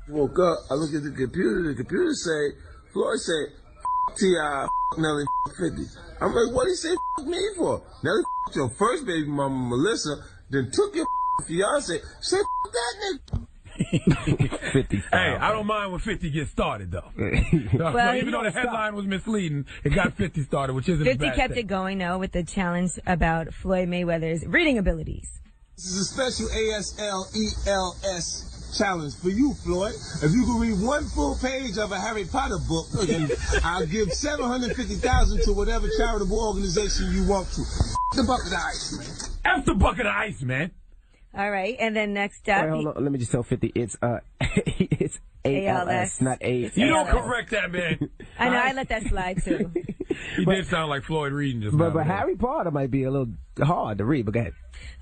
Woke up, I look at the computer say, Floyd said, T.I., Nelly, 50. I'm like, what did he say me for? Nelly your first baby mama, Melissa, then took your fiance. Say that nigga. 50. Hey, I don't mind when 50 gets started, though. Well, even though the headline was misleading, it got 50 started, which isn't 50 a bad kept thing. it going, though, with the challenge about Floyd Mayweather's reading abilities. This is a special ASLELS challenge for you, Floyd. If you can read one full page of a Harry Potter book, then I'll give $750,000 to whatever charitable organization you want to. The bucket of ice, man. F the bucket of ice, man. All right, and then next up... Wait, hold on. Let me just tell 50. It's ALS, not A. You don't correct that, man. I know, I let that slide, too. He did sound like Floyd reading just now. But Harry Potter might be a little hard to read, but go ahead.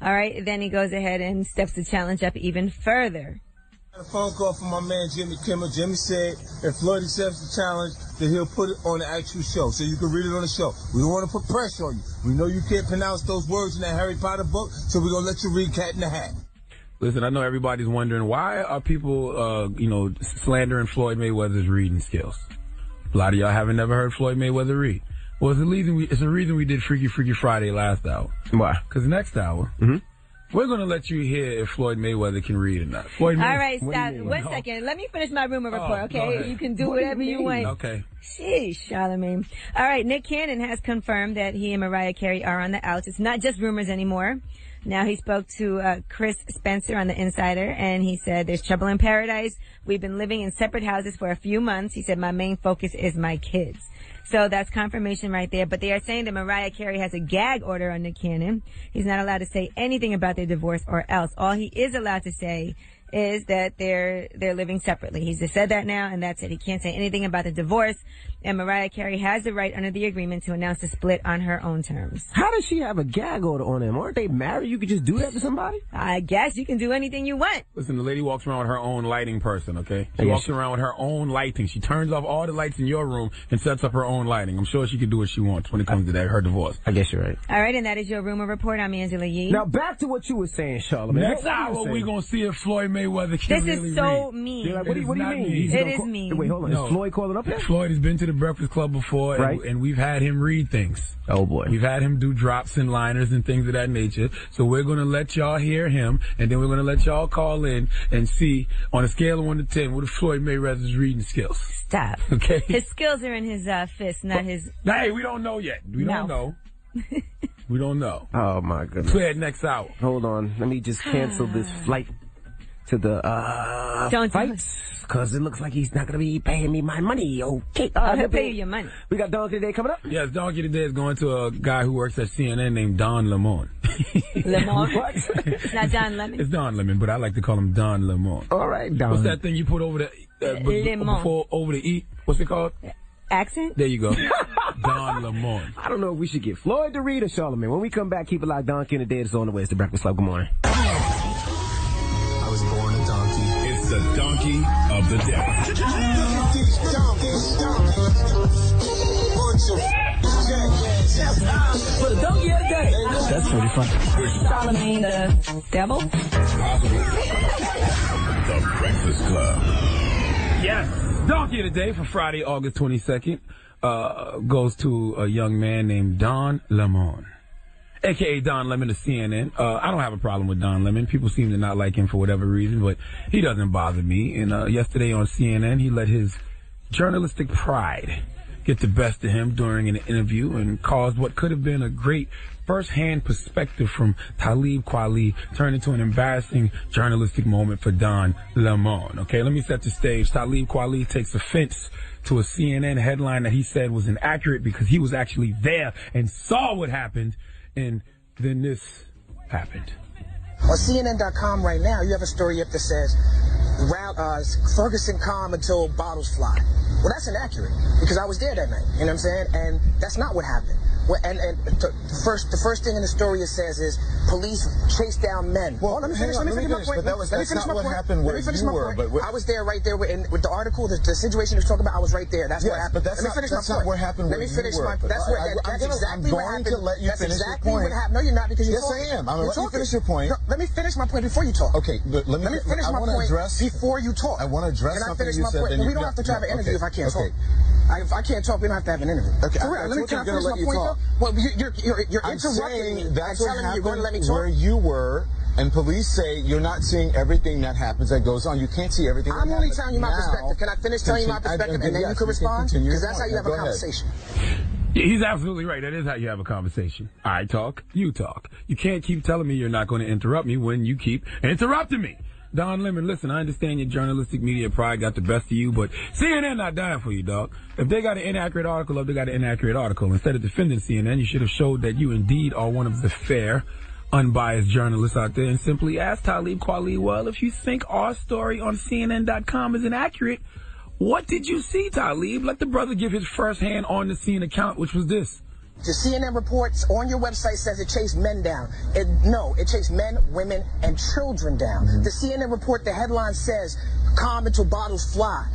All right, then he goes ahead and steps the challenge up even further. I got a phone call from my man Jimmy Kimmel. Jimmy said if Floyd accepts the challenge, then he'll put it on the actual show, so you can read it on the show. We don't want to put pressure on you. We know you can't pronounce those words in that Harry Potter book, so we're going to let you read Cat in the Hat. Listen, I know everybody's wondering, why are people, slandering Floyd Mayweather's reading skills? A lot of y'all haven't never heard Floyd Mayweather read. Well, it's the reason we did Freaky Freaky Friday last hour. Why? Because next hour, We're going to let you hear if Floyd Mayweather can read or not. All right, stop. 1 second. Let me finish my rumor report, okay? You can do whatever you want. Okay. Sheesh, Charlagmane. All right, Nick Cannon has confirmed that he and Mariah Carey are on the outs. It's not just rumors anymore. Now he spoke to Chris Spencer on The Insider, and he said, there's trouble in paradise. We've been living in separate houses for a few months. He said, my main focus is my kids. So that's confirmation right there. But they are saying that Mariah Carey has a gag order on Nick Cannon. He's not allowed to say anything about their divorce or else. All he is allowed to say is that they're living separately. He's just said that now, and that's it. He can't say anything about the divorce. And Mariah Carey has the right under the agreement to announce the split on her own terms. How does she have a gag order on them? Aren't they married? You could just do that to somebody? I guess you can do anything you want. Listen, the lady walks around with her own lighting person, okay? She walks around with her own lighting. She turns off all the lights in your room and sets up her own lighting. I'm sure she can do what she wants when it comes to that, her divorce. I guess you're right. All right, and that is your rumor report. I'm Angela Yee. Now back to what you were saying, Charlagmane. Next hour, we're going to see if Floyd Mayweather can This really is so read. mean. Like, what do you mean? It is mean. Wait, hold on. Is Floyd calling up there? Floyd has been to the Breakfast Club before, right? And we've had him read things. Oh, boy. We've had him do drops and liners and things of that nature. So we're going to let y'all hear him, and then we're going to let y'all call in and see, on a scale of 1 to 10, what are Floyd Mayweather's reading skills? Stop. Okay? His skills are in his fist, not his... Hey, we don't know yet. We don't know. We don't know. Oh, my goodness. Play it next hour. Hold on. Let me just cancel this flight to the fights, because it looks like he's not going to be paying me my money. Okay. He'll pay you your money. We got Donkey Today coming up? Yes, Donkey Today is going to a guy who works at CNN named Don Lemon. Lemon? What? It's not Don Lemon. It's Don Lemon, but I like to call him Don Lemon. All right, Don. What's that thing you put over the before over the E? What's it called? Accent? There you go. Don Lemon. I don't know if we should get Floyd to read or Charlagmane. When we come back, keep it locked. Donkey Today is on the way. It's the Breakfast Club. Good morning. I was born a donkey. It's the donkey of the day. For the donkey of the day. That's pretty funny. Charlagmane the devil. The Breakfast Club. Yes. Donkey of the day for Friday, August 22nd, goes to a young man named Don Lemon, a.k.a. Don Lemon of CNN. I don't have a problem with Don Lemon. People seem to not like him for whatever reason, but he doesn't bother me. And yesterday on CNN, he let his journalistic pride get the best of him during an interview and caused what could have been a great first-hand perspective from Talib Kweli turned into an embarrassing journalistic moment for Don Lemon. Okay, let me set the stage. Talib Kweli takes offense to a CNN headline that he said was inaccurate because he was actually there and saw what happened, and then this happened. On CNN.com right now, you have a story up that says, Ferguson calm until bottles fly. Well, that's inaccurate, because I was there that night, you know what I'm saying? And that's not what happened. Well, the first thing in the story it says is, police chase down men. Well, let me finish my point. That's not what happened where you were. But I was there right there with the article, the situation he was talking about, I was right there. That's what happened. But that's not what happened where you were. That's exactly what happened. I'm going to let you finish your point. No, you're not, because you're talking. Yes, I am. I'm going to let you finish your point. No, let me finish my point before you talk. Okay, but let me finish my point before you talk. I want to address something you said. We don't have to have an interview if I can't talk. If I can't talk, we don't have to have an interview. Okay, for real, can I finish my point, though? Well, you're interrupting me and telling me you're going to let me talk. Where you were, and police say you're not seeing everything that happens, that goes on. You can't see everything that happens. I'm only telling you my perspective. Can I finish telling you my perspective, and then you can respond? Because that's how you have a conversation. Yeah, he's absolutely right. That is how you have a conversation. I talk, you talk. You can't keep telling me you're not going to interrupt me when you keep interrupting me. Don Lemon, listen, I understand your journalistic media pride got the best of you, but CNN not dying for you, dog. If they got an inaccurate article, they got an inaccurate article. Instead of defending CNN, you should have showed that you indeed are one of the fair, unbiased journalists out there and simply ask Talib Kweli, well, if you think our story on CNN.com is inaccurate, what did you see, Talib? Let the brother give his first-hand on-the-scene account, which was this. The CNN reports on your website says it chased men down. It chased men, women, and children down. Mm-hmm. The CNN report, the headline says, calm until bottles fly.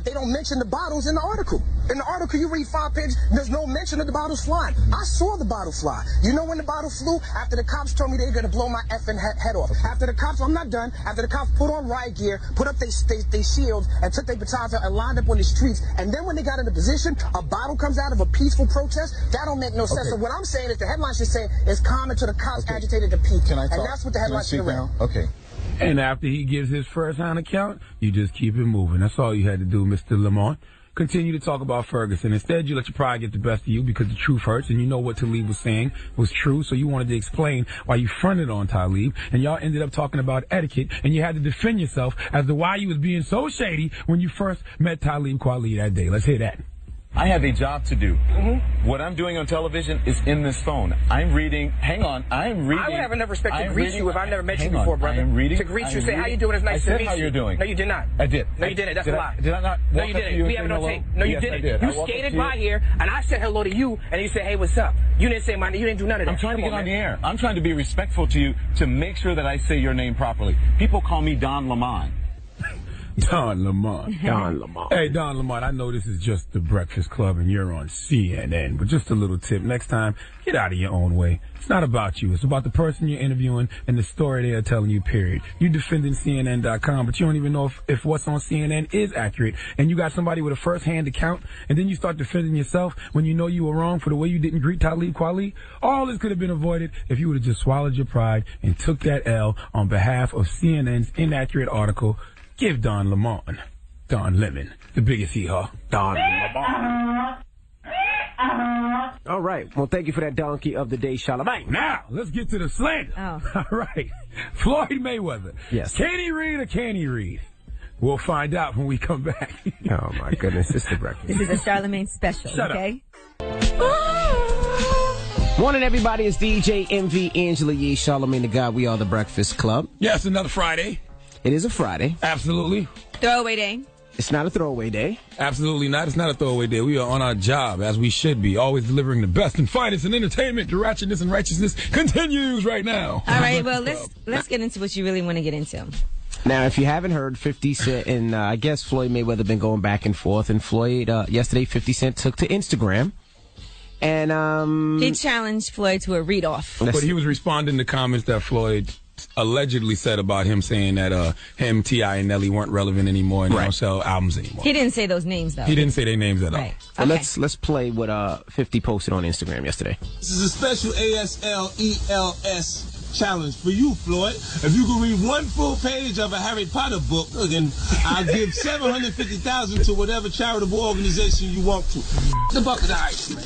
They don't mention the bottles in the article. In the article, you read 5 pages, there's no mention of the bottles flying. I saw the bottle fly. You know when the bottle flew? After the cops told me they were going to blow my effing head off. After the cops, I'm not done. After the cops put on riot gear, put up their shields, and took their batons out and lined up on the streets. And then when they got into position, a bottle comes out of a peaceful protest. That don't make no sense. So what I'm saying is the headline should say is calm until the cops agitated the people. And that's what the headline should read. Okay. And after he gives his first-hand account, you just keep it moving. That's all you had to do, Mr. Lamont. Continue to talk about Ferguson. Instead, you let your pride get the best of you because the truth hurts, and you know what Talib was saying was true, so you wanted to explain why you fronted on Talib, and y'all ended up talking about etiquette, and you had to defend yourself as to why you was being so shady when you first met Talib Kweli that day. Let's hear that. I have a job to do. What I'm doing on television is in this phone. I'm reading. Hang on. I'm reading. I would have enough respect to greet you if I never met you before, brother. I am reading. To greet you, say how you doing. It's nice to meet you. I said how you're doing. No, you did not. I did. No, you didn't. That's a lie. Did I not? No, you didn't. We have it on tape. No, you didn't. You skated by here, and I said hello to you, and you said, "Hey, what's up?" You didn't say my name. You didn't do none of that. I'm trying to get on the air. I'm trying to be respectful to you to make sure that I say your name properly. People call me Don Lamont. Don Lamont. Don Lamont. Hey, Don Lamont, I know this is just the Breakfast Club and you're on CNN, but just a little tip. Next time, get out of your own way. It's not about you. It's about the person you're interviewing and the story they are telling you, period. You defending CNN.com, but you don't even know if what's on CNN is accurate. And you got somebody with a first-hand account, and then you start defending yourself when you know you were wrong for the way you didn't greet Talib Kweli. All this could have been avoided if you would have just swallowed your pride and took that L on behalf of CNN's inaccurate article. Give Don Lemon, Don Lemon, the biggest hee-haw. Don Lemon. All right. Well, thank you for that donkey of the day, Charlagmane. Now, let's get to the slander. All right. Floyd Mayweather. Yes. Can he read or can he read? We'll find out when we come back. Oh, my goodness. This is the breakfast. This is a Charlagmane special, Shut okay? Morning, everybody. It's DJ MV, Angela Yee, Charlagmane Tha God. We are the Breakfast Club. Yes, another Friday. It is a Friday. Absolutely. Throwaway day. It's not a throwaway day. Absolutely not. It's not a throwaway day. We are on our job, as we should be, always delivering the best and finest in entertainment. The ratchetness and righteousness continues right now. All right, well, let's get into what you really want to get into. Now, if you haven't heard, 50 Cent and I guess Floyd Mayweather been going back and forth, and Floyd, yesterday, 50 Cent took to Instagram. And he challenged Floyd to a read-off. But he was responding to comments that Floyd allegedly said about him, saying that him, T.I., and Nelly weren't relevant anymore and don't sell albums anymore. He didn't say those names, though. He didn't say their names at all. So let's play what 50 posted on Instagram yesterday. This is a special ASLELS challenge for you, Floyd. If you can read one full page of a Harry Potter book, then I'll give $750,000 to whatever charitable organization you want to. The bucket of ice, man.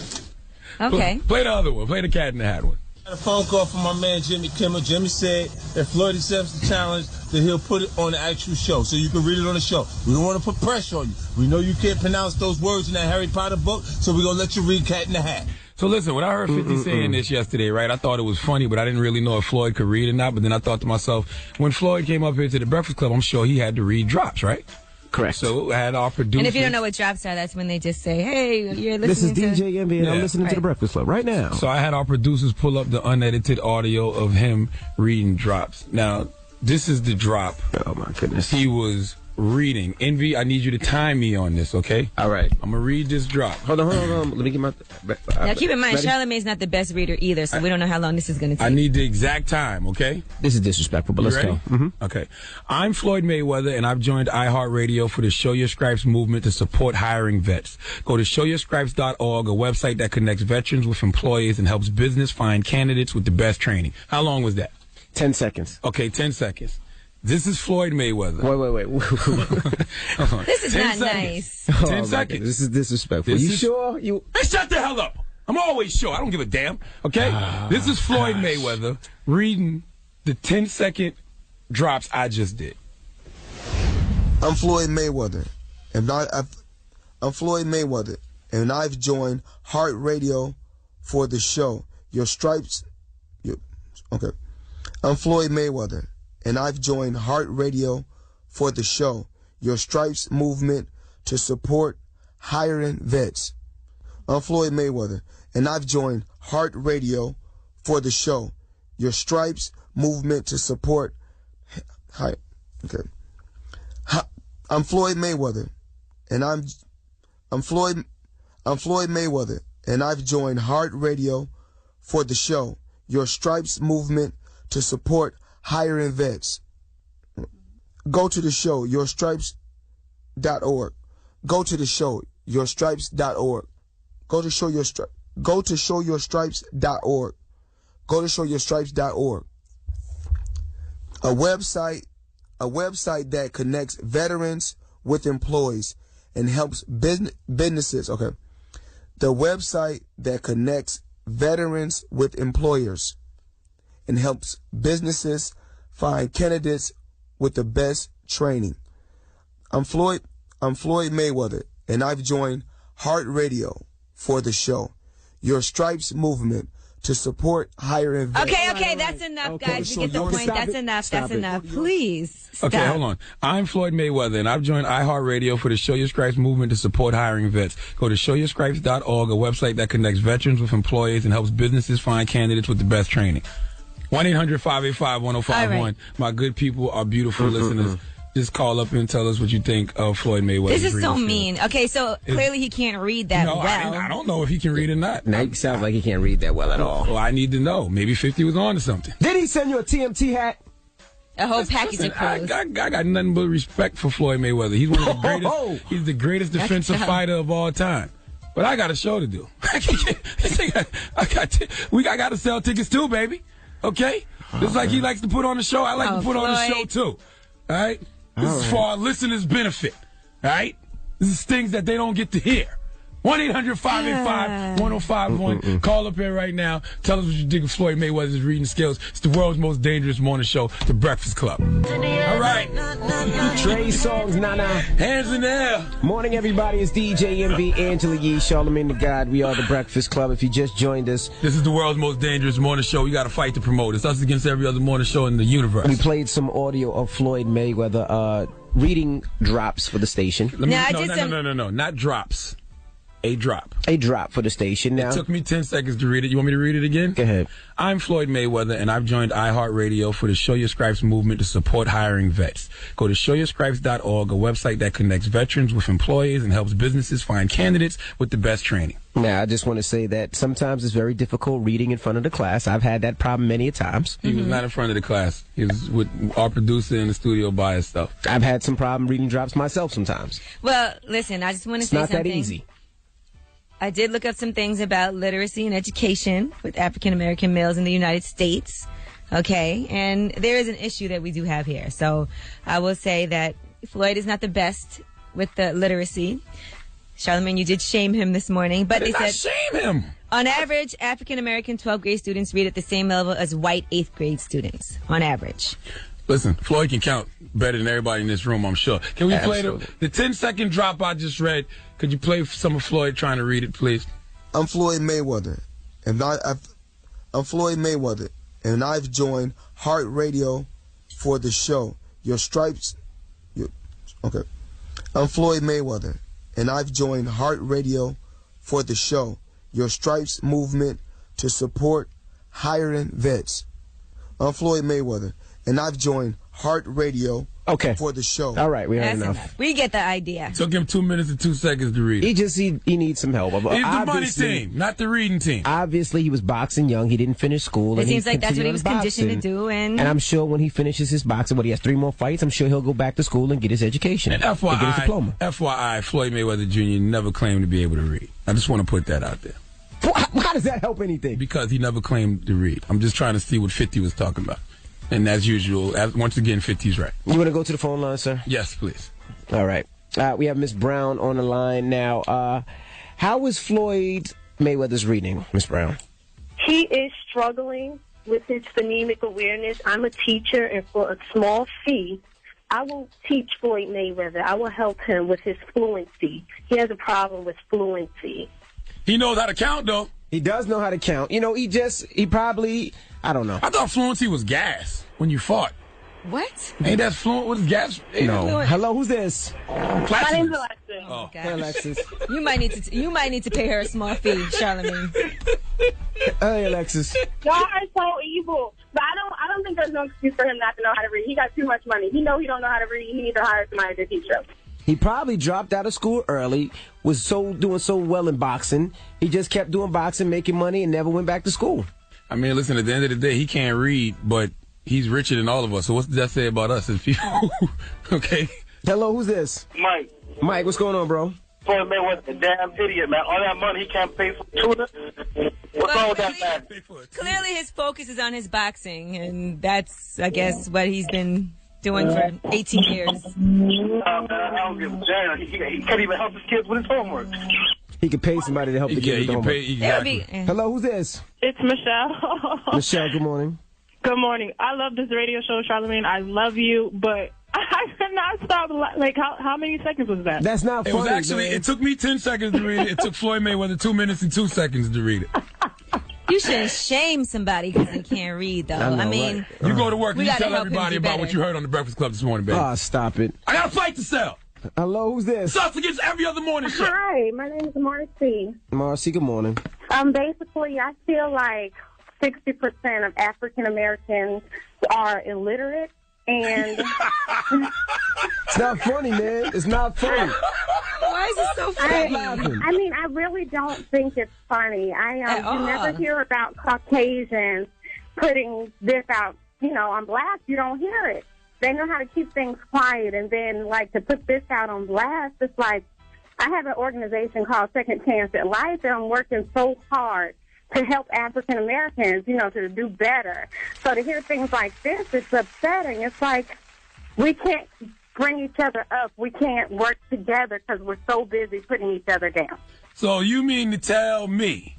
Okay. Play the other one. Play the Cat in the Hat one. I had a phone call from my man Jimmy Kimmel. Jimmy said if Floyd accepts the challenge, then he'll put it on the actual show, so you can read it on the show. We don't want to put pressure on you. We know you can't pronounce those words in that Harry Potter book, so we're going to let you read Cat in the Hat. So listen, when I heard 50 saying this yesterday, right, I thought it was funny, but I didn't really know if Floyd could read or not. But then I thought to myself, when Floyd came up here to the Breakfast Club, I'm sure he had to read drops, right? Correct. So I had our producer. And if you don't know what drops are, that's when they just say, hey, you're listening This is DJ MV, and I'm listening to the Breakfast Club right now. So I had our producers pull up the unedited audio of him reading drops. Now, this is the drop. Oh, my goodness. He was reading. Envy, I need you to time me on this, okay? All right. I'm going to read this drop. Hold on. Let me get my... Now, keep in mind, Charlamagne's not the best reader either, so we don't know how long this is going to take. I need the exact time, okay? This is disrespectful, but let's go. Okay. I'm Floyd Mayweather, and I've joined iHeartRadio for the Show Your Stripes movement to support hiring vets. Go to showyourstripes.org, a website that connects veterans with employers and helps business find candidates with the best training. How long was that? 10 seconds. Okay, 10 seconds. This is Floyd Mayweather. Wait. This is not nice. 10 seconds. This is disrespectful. You sure? Hey, shut the hell up. I'm always sure. I don't give a damn. Okay? This is Floyd Mayweather reading the 10-second drops I just did. I'm Floyd Mayweather, and I've joined Heart Radio for the show. Your stripes. Okay. I'm Floyd Mayweather, and I've joined Heart Radio for the show. Your Stripes movement to support hiring vets. I'm Floyd Mayweather, and I've joined Heart Radio for the show. Your Stripes movement to support. I'm Floyd Mayweather, and I'm Floyd I'm Floyd Mayweather, and I've joined Heart Radio for the show, Your Stripes movement to support hiring vets. Go to the show, yourstripes.org. Go to the show, yourstripes.org. Go to showyourstripes.org. Go to showyourstripes.org. A website that connects veterans with employees and helps businesses. Okay. The website that connects veterans with employers and helps businesses find candidates with the best training. I'm Floyd Mayweather, and I've joined Heart Radio for the show, Your Stripes movement to support hiring vets. Okay, that's enough, guys. You get the point. That's enough. That's enough. Please stop. Okay, hold on. I'm Floyd Mayweather, and I've joined iHeartRadio for the Show Your Stripes movement to support hiring vets. Go to showyourstripes.org, a website that connects veterans with employees and helps businesses find candidates with the best training. 1-800-585-1051. Right. My good people, our beautiful listeners. Just call up and tell us what you think of Floyd Mayweather. This is so mean. Okay, so clearly he can't read that well. I don't know if he can read or not. Now he sounds like he can't read that well at all. Well, I need to know. Maybe 50 was on to something. Did he send you a TMT hat? A whole package of clothes. I got nothing but respect for Floyd Mayweather. He's one of the greatest. He's the greatest defensive fighter of all time. But I got a show to do. I got to sell tickets too, baby. Okay? Just like he likes to put on the show, I like to put on the show too. All right? This is for our listeners' benefit, all right? This is things that they don't get to hear. 1-800-585-1051. Call up here right now. Tell us what you think of Floyd Mayweather's reading skills. It's the world's most dangerous morning show, The Breakfast Club. All right. Trey Songz, Nana. Hands in the air. Morning, everybody. It's DJ MV, Angela Yee, Charlagmane Tha God. We are The Breakfast Club. If you just joined us. This is the world's most dangerous morning show. We got to fight to promote it. It's us against every other morning show in the universe. We played some audio of Floyd Mayweather reading drops for the station. No. Not drops. A drop for the station. Now, it took me 10 seconds to read it. You want me to read it again? Go ahead. I'm Floyd Mayweather, and I've joined iHeartRadio for the Show Your Stripes movement to support hiring vets. Go to showyourstripes.org, a website that connects veterans with employees and helps businesses find candidates with the best training. Now, I just want to say that sometimes it's very difficult reading in front of the class. I've had that problem many a times. He was not in front of the class. He was with our producer in the studio by himself. I've had some problem reading drops myself sometimes. Well, listen, I just want to say something. It's not that easy. I did look up some things about literacy and education with African American males in the United States. Okay, and there is an issue that we do have here. So I will say that Floyd is not the best with the literacy. Charlamagne, you did shame him this morning, but they said shame him. On average, African American 12th grade students read at the same level as white 8th grade students. On average. Listen, Floyd can count better than everybody in this room, I'm sure. Can we play the 10-second drop I just read? Could you play some of Floyd trying to read it, please? I'm Floyd Mayweather, and I'm Floyd Mayweather, and I've joined Heart Radio for the show, Your Stripes. Okay. I'm Floyd Mayweather, and I've joined Heart Radio for the show, Your Stripes movement to support hiring vets. I'm Floyd Mayweather, and I've joined Heart Radio for the show. All right, we have enough. We get the idea. So give him 2 minutes and 2 seconds to read it. He needs some help. He's the money team, not the reading team. Obviously, he was boxing young. He didn't finish school. It seems like that's what he was conditioned to do. And I'm sure when he finishes his boxing, he has 3 more fights, I'm sure he'll go back to school and get his education. And get his diploma. FYI, Floyd Mayweather Jr. never claimed to be able to read. I just want to put that out there. How does that help anything? Because he never claimed to read. I'm just trying to see what 50 was talking about. And as usual, once again, 50's right. You want to go to the phone line, sir? Yes, please. All right. We have Miss Brown on the line now. How is Floyd Mayweather's reading, Miss Brown? He is struggling with his phonemic awareness. I'm a teacher, and for a small fee, I will teach Floyd Mayweather. I will help him with his fluency. He has a problem with fluency. He knows how to count, though. He does know how to count. You know, he probably, I don't know. I thought fluency was gas when you fought. What? Ain't that fluent with gas? No. Hello, who's this? My name's Alexis. Oh, hey, Alexis. You might need to pay her a small fee, Charlamagne. Hey, Alexis. Y'all are so evil. But I don't think there's no excuse for him not to know how to read. He got too much money. He know he don't know how to read. He needs to hire somebody to teach him. He probably dropped out of school early, was doing so well in boxing. He just kept doing boxing, making money, and never went back to school. I mean, listen, at the end of the day, he can't read, but he's richer than all of us. So what's that say about us as people? Okay. Hello, who's this? Mike. Mike, what's going on, bro? Floyd Mayweather, a damn idiot, man. All that money he can't pay for tuna. What's wrong with that, man? Clearly his focus is on his boxing, and that's, I guess, what he's been doing for 18 years. Man, I don't give a damn. He can't even help his kids with his homework. He could pay somebody to help the kids with the homework. Exactly. Hello, who's this? It's Michelle. Michelle, good morning. Good morning. I love this radio show, Charlagmane. I love you, but I could not stop. Like, how many seconds was that? That's not funny, It was actually, man. it took me 10 seconds to read it. It took Floyd Mayweather 2 minutes and 2 seconds to read it. You shouldn't shame somebody because they can't read, though. I mean, right? You go to work and we you gotta tell help him everybody do about better. what you heard on the Breakfast Club this morning, baby. Oh, stop it. I got a fight to sell. Hello, who's this? Sucks against every other morning show. Hi, my name is Marcy. Marcy, good morning. Basically, I feel like 60% of African Americans are illiterate, and It's not funny, man. It's not funny. Why is it so funny? I mean, I really don't think it's funny. You never hear about Caucasians putting this out, on blast. You don't hear it. They know how to keep things quiet, and then, to put this out on blast, it's like, I have an organization called Second Chance at Life, and I'm working so hard to help African Americans, to do better. So to hear things like this, it's upsetting. It's like we can't bring each other up. We can't work together because we're so busy putting each other down. So you mean to tell me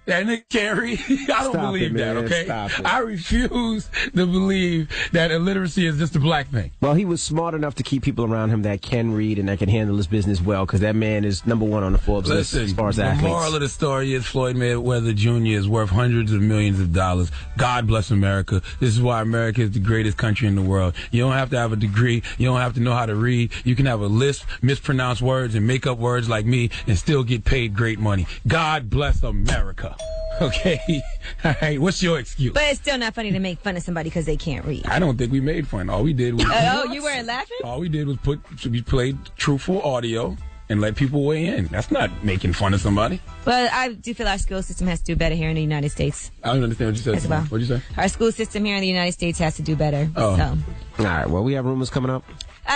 that Nick can't read? I don't believe that, okay? Stop it. I refuse to believe that illiteracy is just a black thing. Well, he was smart enough to keep people around him that can read and that can handle his business well, because that man is number one on the Forbes list as far as the athletes. moral of the story is Floyd Mayweather Jr. is worth hundreds of millions of dollars. God bless America. This is why America is the greatest country in the world. You don't have to have a degree. You don't have to know how to read. You can have a lisp, mispronounce words, and make up words like me and still get paid great money. God bless America. Okay? All right, what's your excuse? But it's still not funny to make fun of somebody because they can't read. I don't think we made fun. All we did was... you weren't laughing? All we did was we played truthful audio and let people weigh in. That's not making fun of somebody. Well, I do feel our school system has to do better here in the United States. I don't understand what you said. As well. What'd you say? Our school system here in the United States has to do better. Oh. So. All right, well, we have rumors coming up.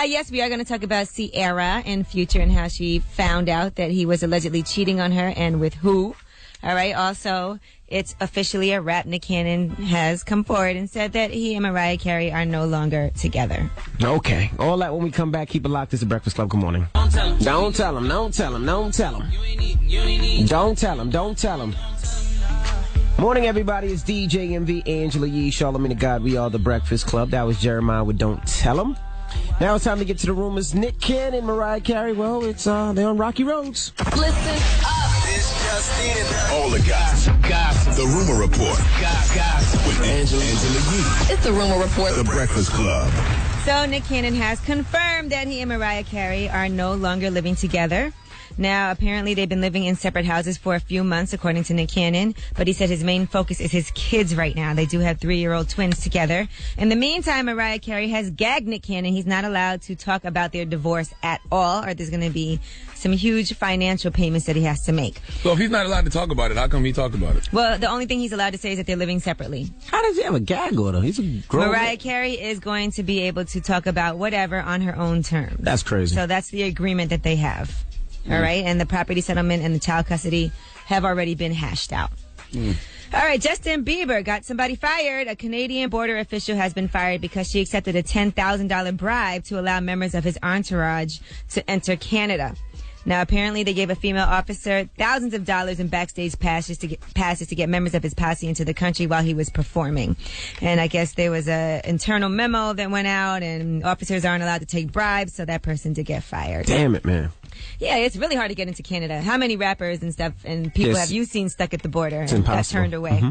Yes, we are going to talk about Ciara and Future and how she found out that he was allegedly cheating on her and with who. All right. Also, it's officially a wrap. Nick Cannon has come forward and said that he and Mariah Carey are no longer together. Okay. All that when we come back. Keep it locked. It's the Breakfast Club. Good morning. Don't tell him. Don't tell him. Don't tell him. Don't tell him. Don't tell him. Don't tell him. Morning, everybody. It's DJ MV, Angela Yee, Charlagmane Tha God. We are the Breakfast Club. That was Jeremiah with Don't Tell Him. Now it's time to get to the rumors. Nick Cannon, Mariah Carey. Well, it's they're on rocky roads. Listen up. All the gossip. The Rumor Report. Gossip. With Angela Yee. It's the Rumor Report. The Breakfast Club. So Nick Cannon has confirmed that he and Mariah Carey are no longer living together. Now, apparently, they've been living in separate houses for a few months, according to Nick Cannon. But he said his main focus is his kids right now. They do have 3-year-old twins together. In the meantime, Mariah Carey has gagged Nick Cannon. He's not allowed to talk about their divorce at all, or there's going to be some huge financial payments that he has to make. So if he's not allowed to talk about it, how come he talked about it? Well, the only thing he's allowed to say is that they're living separately. How does he have a gag order? He's a grown Mariah Carey is going to be able to talk about whatever on her own terms. That's crazy. So that's the agreement that they have. All right, and the property settlement and the child custody have already been hashed out. All right, Justin Bieber got somebody fired. A Canadian border official has been fired because she accepted a $10,000 bribe to allow members of his entourage to enter Canada. Now, apparently, they gave a female officer thousands of dollars in backstage passes to get members of his posse into the country while he was performing. And I guess there was a internal memo that went out, and officers aren't allowed to take bribes, so that person did get fired. Damn it, man. Yeah, it's really hard to get into Canada. How many rappers and stuff and people have you seen stuck at the border and got turned away?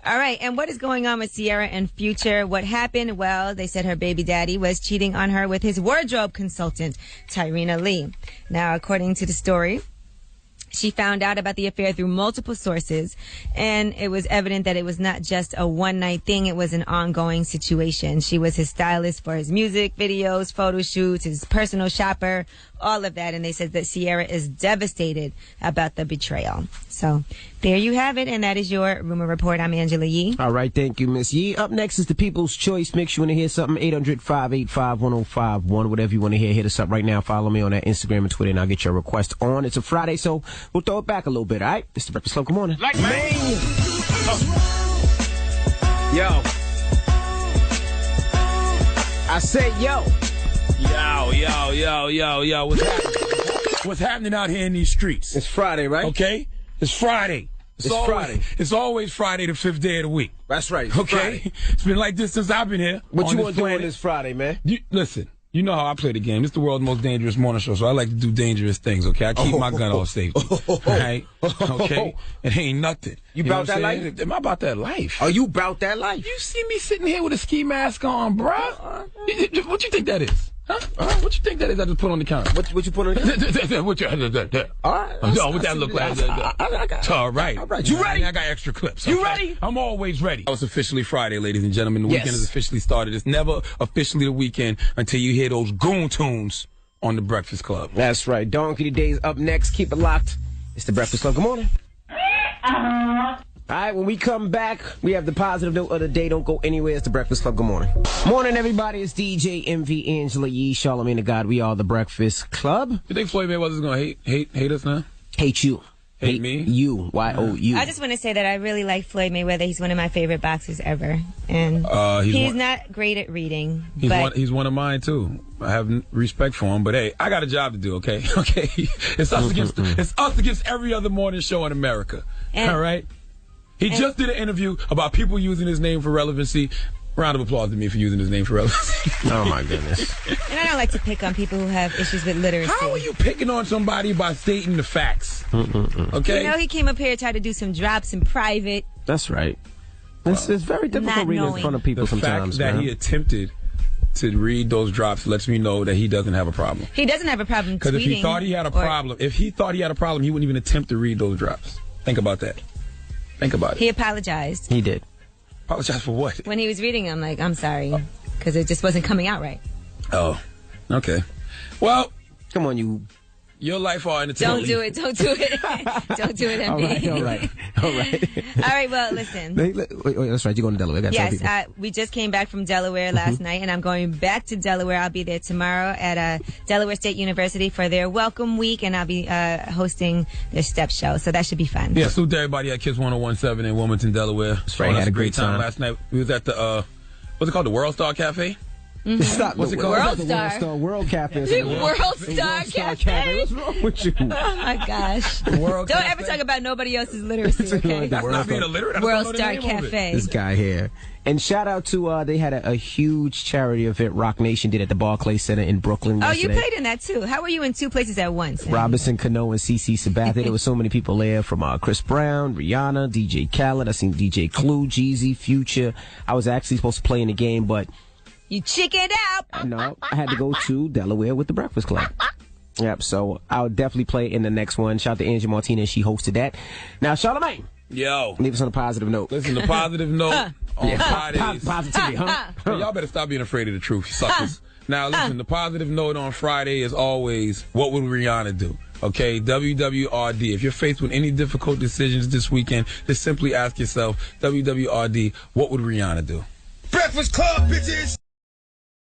All right, and what is going on with Ciara and Future? What happened? Well, they said her baby daddy was cheating on her with his wardrobe consultant, Tyrena Lee. Now, according to the story, She found out about the affair through multiple sources, and it was evident that it was not just a one-night thing. It was an ongoing situation. She was his stylist for his music videos, photo shoots, his personal shopper, all of that. And they said that Sierra is devastated about the betrayal. So there you have it, and that is your Rumor Report. I'm Angela Yee. All right, thank you, Miss Yee. Up next is the People's Choice Mix. You want to hear something? 800-585-1051. Whatever you want to hear, hit us up right now. Follow me on that Instagram and Twitter, and I'll get your request on. It's a Friday, so we'll throw it back a little bit, all right? It's the Breakfast Club. Good morning. Like man. Yo. I said yo. Yo. What's happening out here in these streets? It's Friday, right? Okay? It's Friday. It's always Friday, the 5th day of the week. That's right. Okay? Friday. It's been like this since I've been here. What you want to do on this Friday, man? Listen, you know how I play the game. It's the world's most dangerous morning show, so I like to do dangerous things, okay? I keep my gun off safety. All right? Okay? It ain't nothing. You about that life? Am I about that life? Are you about that life? You see me sitting here with a ski mask on, bruh? What you think that is? Huh? What you think that is I just put on the counter? What you put on the counter? All right. What that look like? All right. You ready? I got extra clips. You ready? I'm always ready. It's officially Friday, ladies and gentlemen. The weekend has officially started. It's never officially the weekend until you hear those goon tunes on the Breakfast Club. That's right. Donkey today's up next. Keep it locked. It's the Breakfast Club. Good morning. All right, when we come back, we have the positive note of the day. Don't go anywhere. It's the Breakfast Club. Good morning. Morning, everybody. It's DJ MV, Angela Yee, Charlagmane Tha God. We are the Breakfast Club. You think Floyd Mayweather's going to hate us now? Hate you. Hate me? You. Y-O-U. I just want to say that I really like Floyd Mayweather. He's one of my favorite boxers ever. And he's not great at reading. He's one of mine, too. I have respect for him. But, hey, I got a job to do, okay? Okay? It's us against every other morning show in America. All right? He just did an interview about people using his name for relevancy. Round of applause to me for using his name for relevancy. Oh, my goodness. And I don't like to pick on people who have issues with literacy. How are you picking on somebody by stating the facts? Okay? You know, he came up here, tried to do some drops in private. That's right. It's very difficult reading in front of people sometimes. The fact that he attempted to read those drops lets me know that he doesn't have a problem. He doesn't have a problem tweeting. Because if he thought he had a problem, he wouldn't even attempt to read those drops. Think about that. Think about it. He apologized. He did. Apologize for what? When he was reading, I'm like, I'm sorry. Because it just wasn't coming out right. Oh, okay. Well, come on, your life are entertainment. Don't do it. Don't do it, MB. All right. All right, well, listen. Wait, that's right. You're going to Delaware. Yes, we just came back from Delaware last night, and I'm going back to Delaware. I'll be there tomorrow at Delaware State University for their welcome week, and I'll be hosting their step show, so that should be fun. Yeah, salute to everybody at Kiss 1017 in Wilmington, Delaware. That's right. Had a great time last night. We was at the, what's it called, the World Star Cafe? Stop. What's it called? World Star. World Cafe. The World Star Cafe. What's wrong with you? Oh my gosh! Don't ever talk about nobody else's literacy, okay? That's not being illiterate. World Star Cafe. This guy here. And shout out to they had a huge charity event Rock Nation did at the Barclays Center in Brooklyn yesterday. Oh, you played in that too. How were you in two places at once? Robinson Cano and CeCe Sabathia. There were so many people there from Chris Brown, Rihanna, DJ Khaled. I seen DJ Clue, Jeezy, Future. I was actually supposed to play in the game, but you chickened out. No, I had to go to Delaware with the Breakfast Club. Yep, so I'll definitely play in the next one. Shout out to Angie Martinez. She hosted that. Now, Charlagmane. Yo. Leave us on a positive note. Listen, the positive note on Fridays. Positivity, huh? Y'all better stop being afraid of the truth, you suckers. Now, listen, the positive note on Friday is always, what would Rihanna do? Okay, WWRD. If you're faced with any difficult decisions this weekend, just simply ask yourself, WWRD, what would Rihanna do? Breakfast Club, bitches!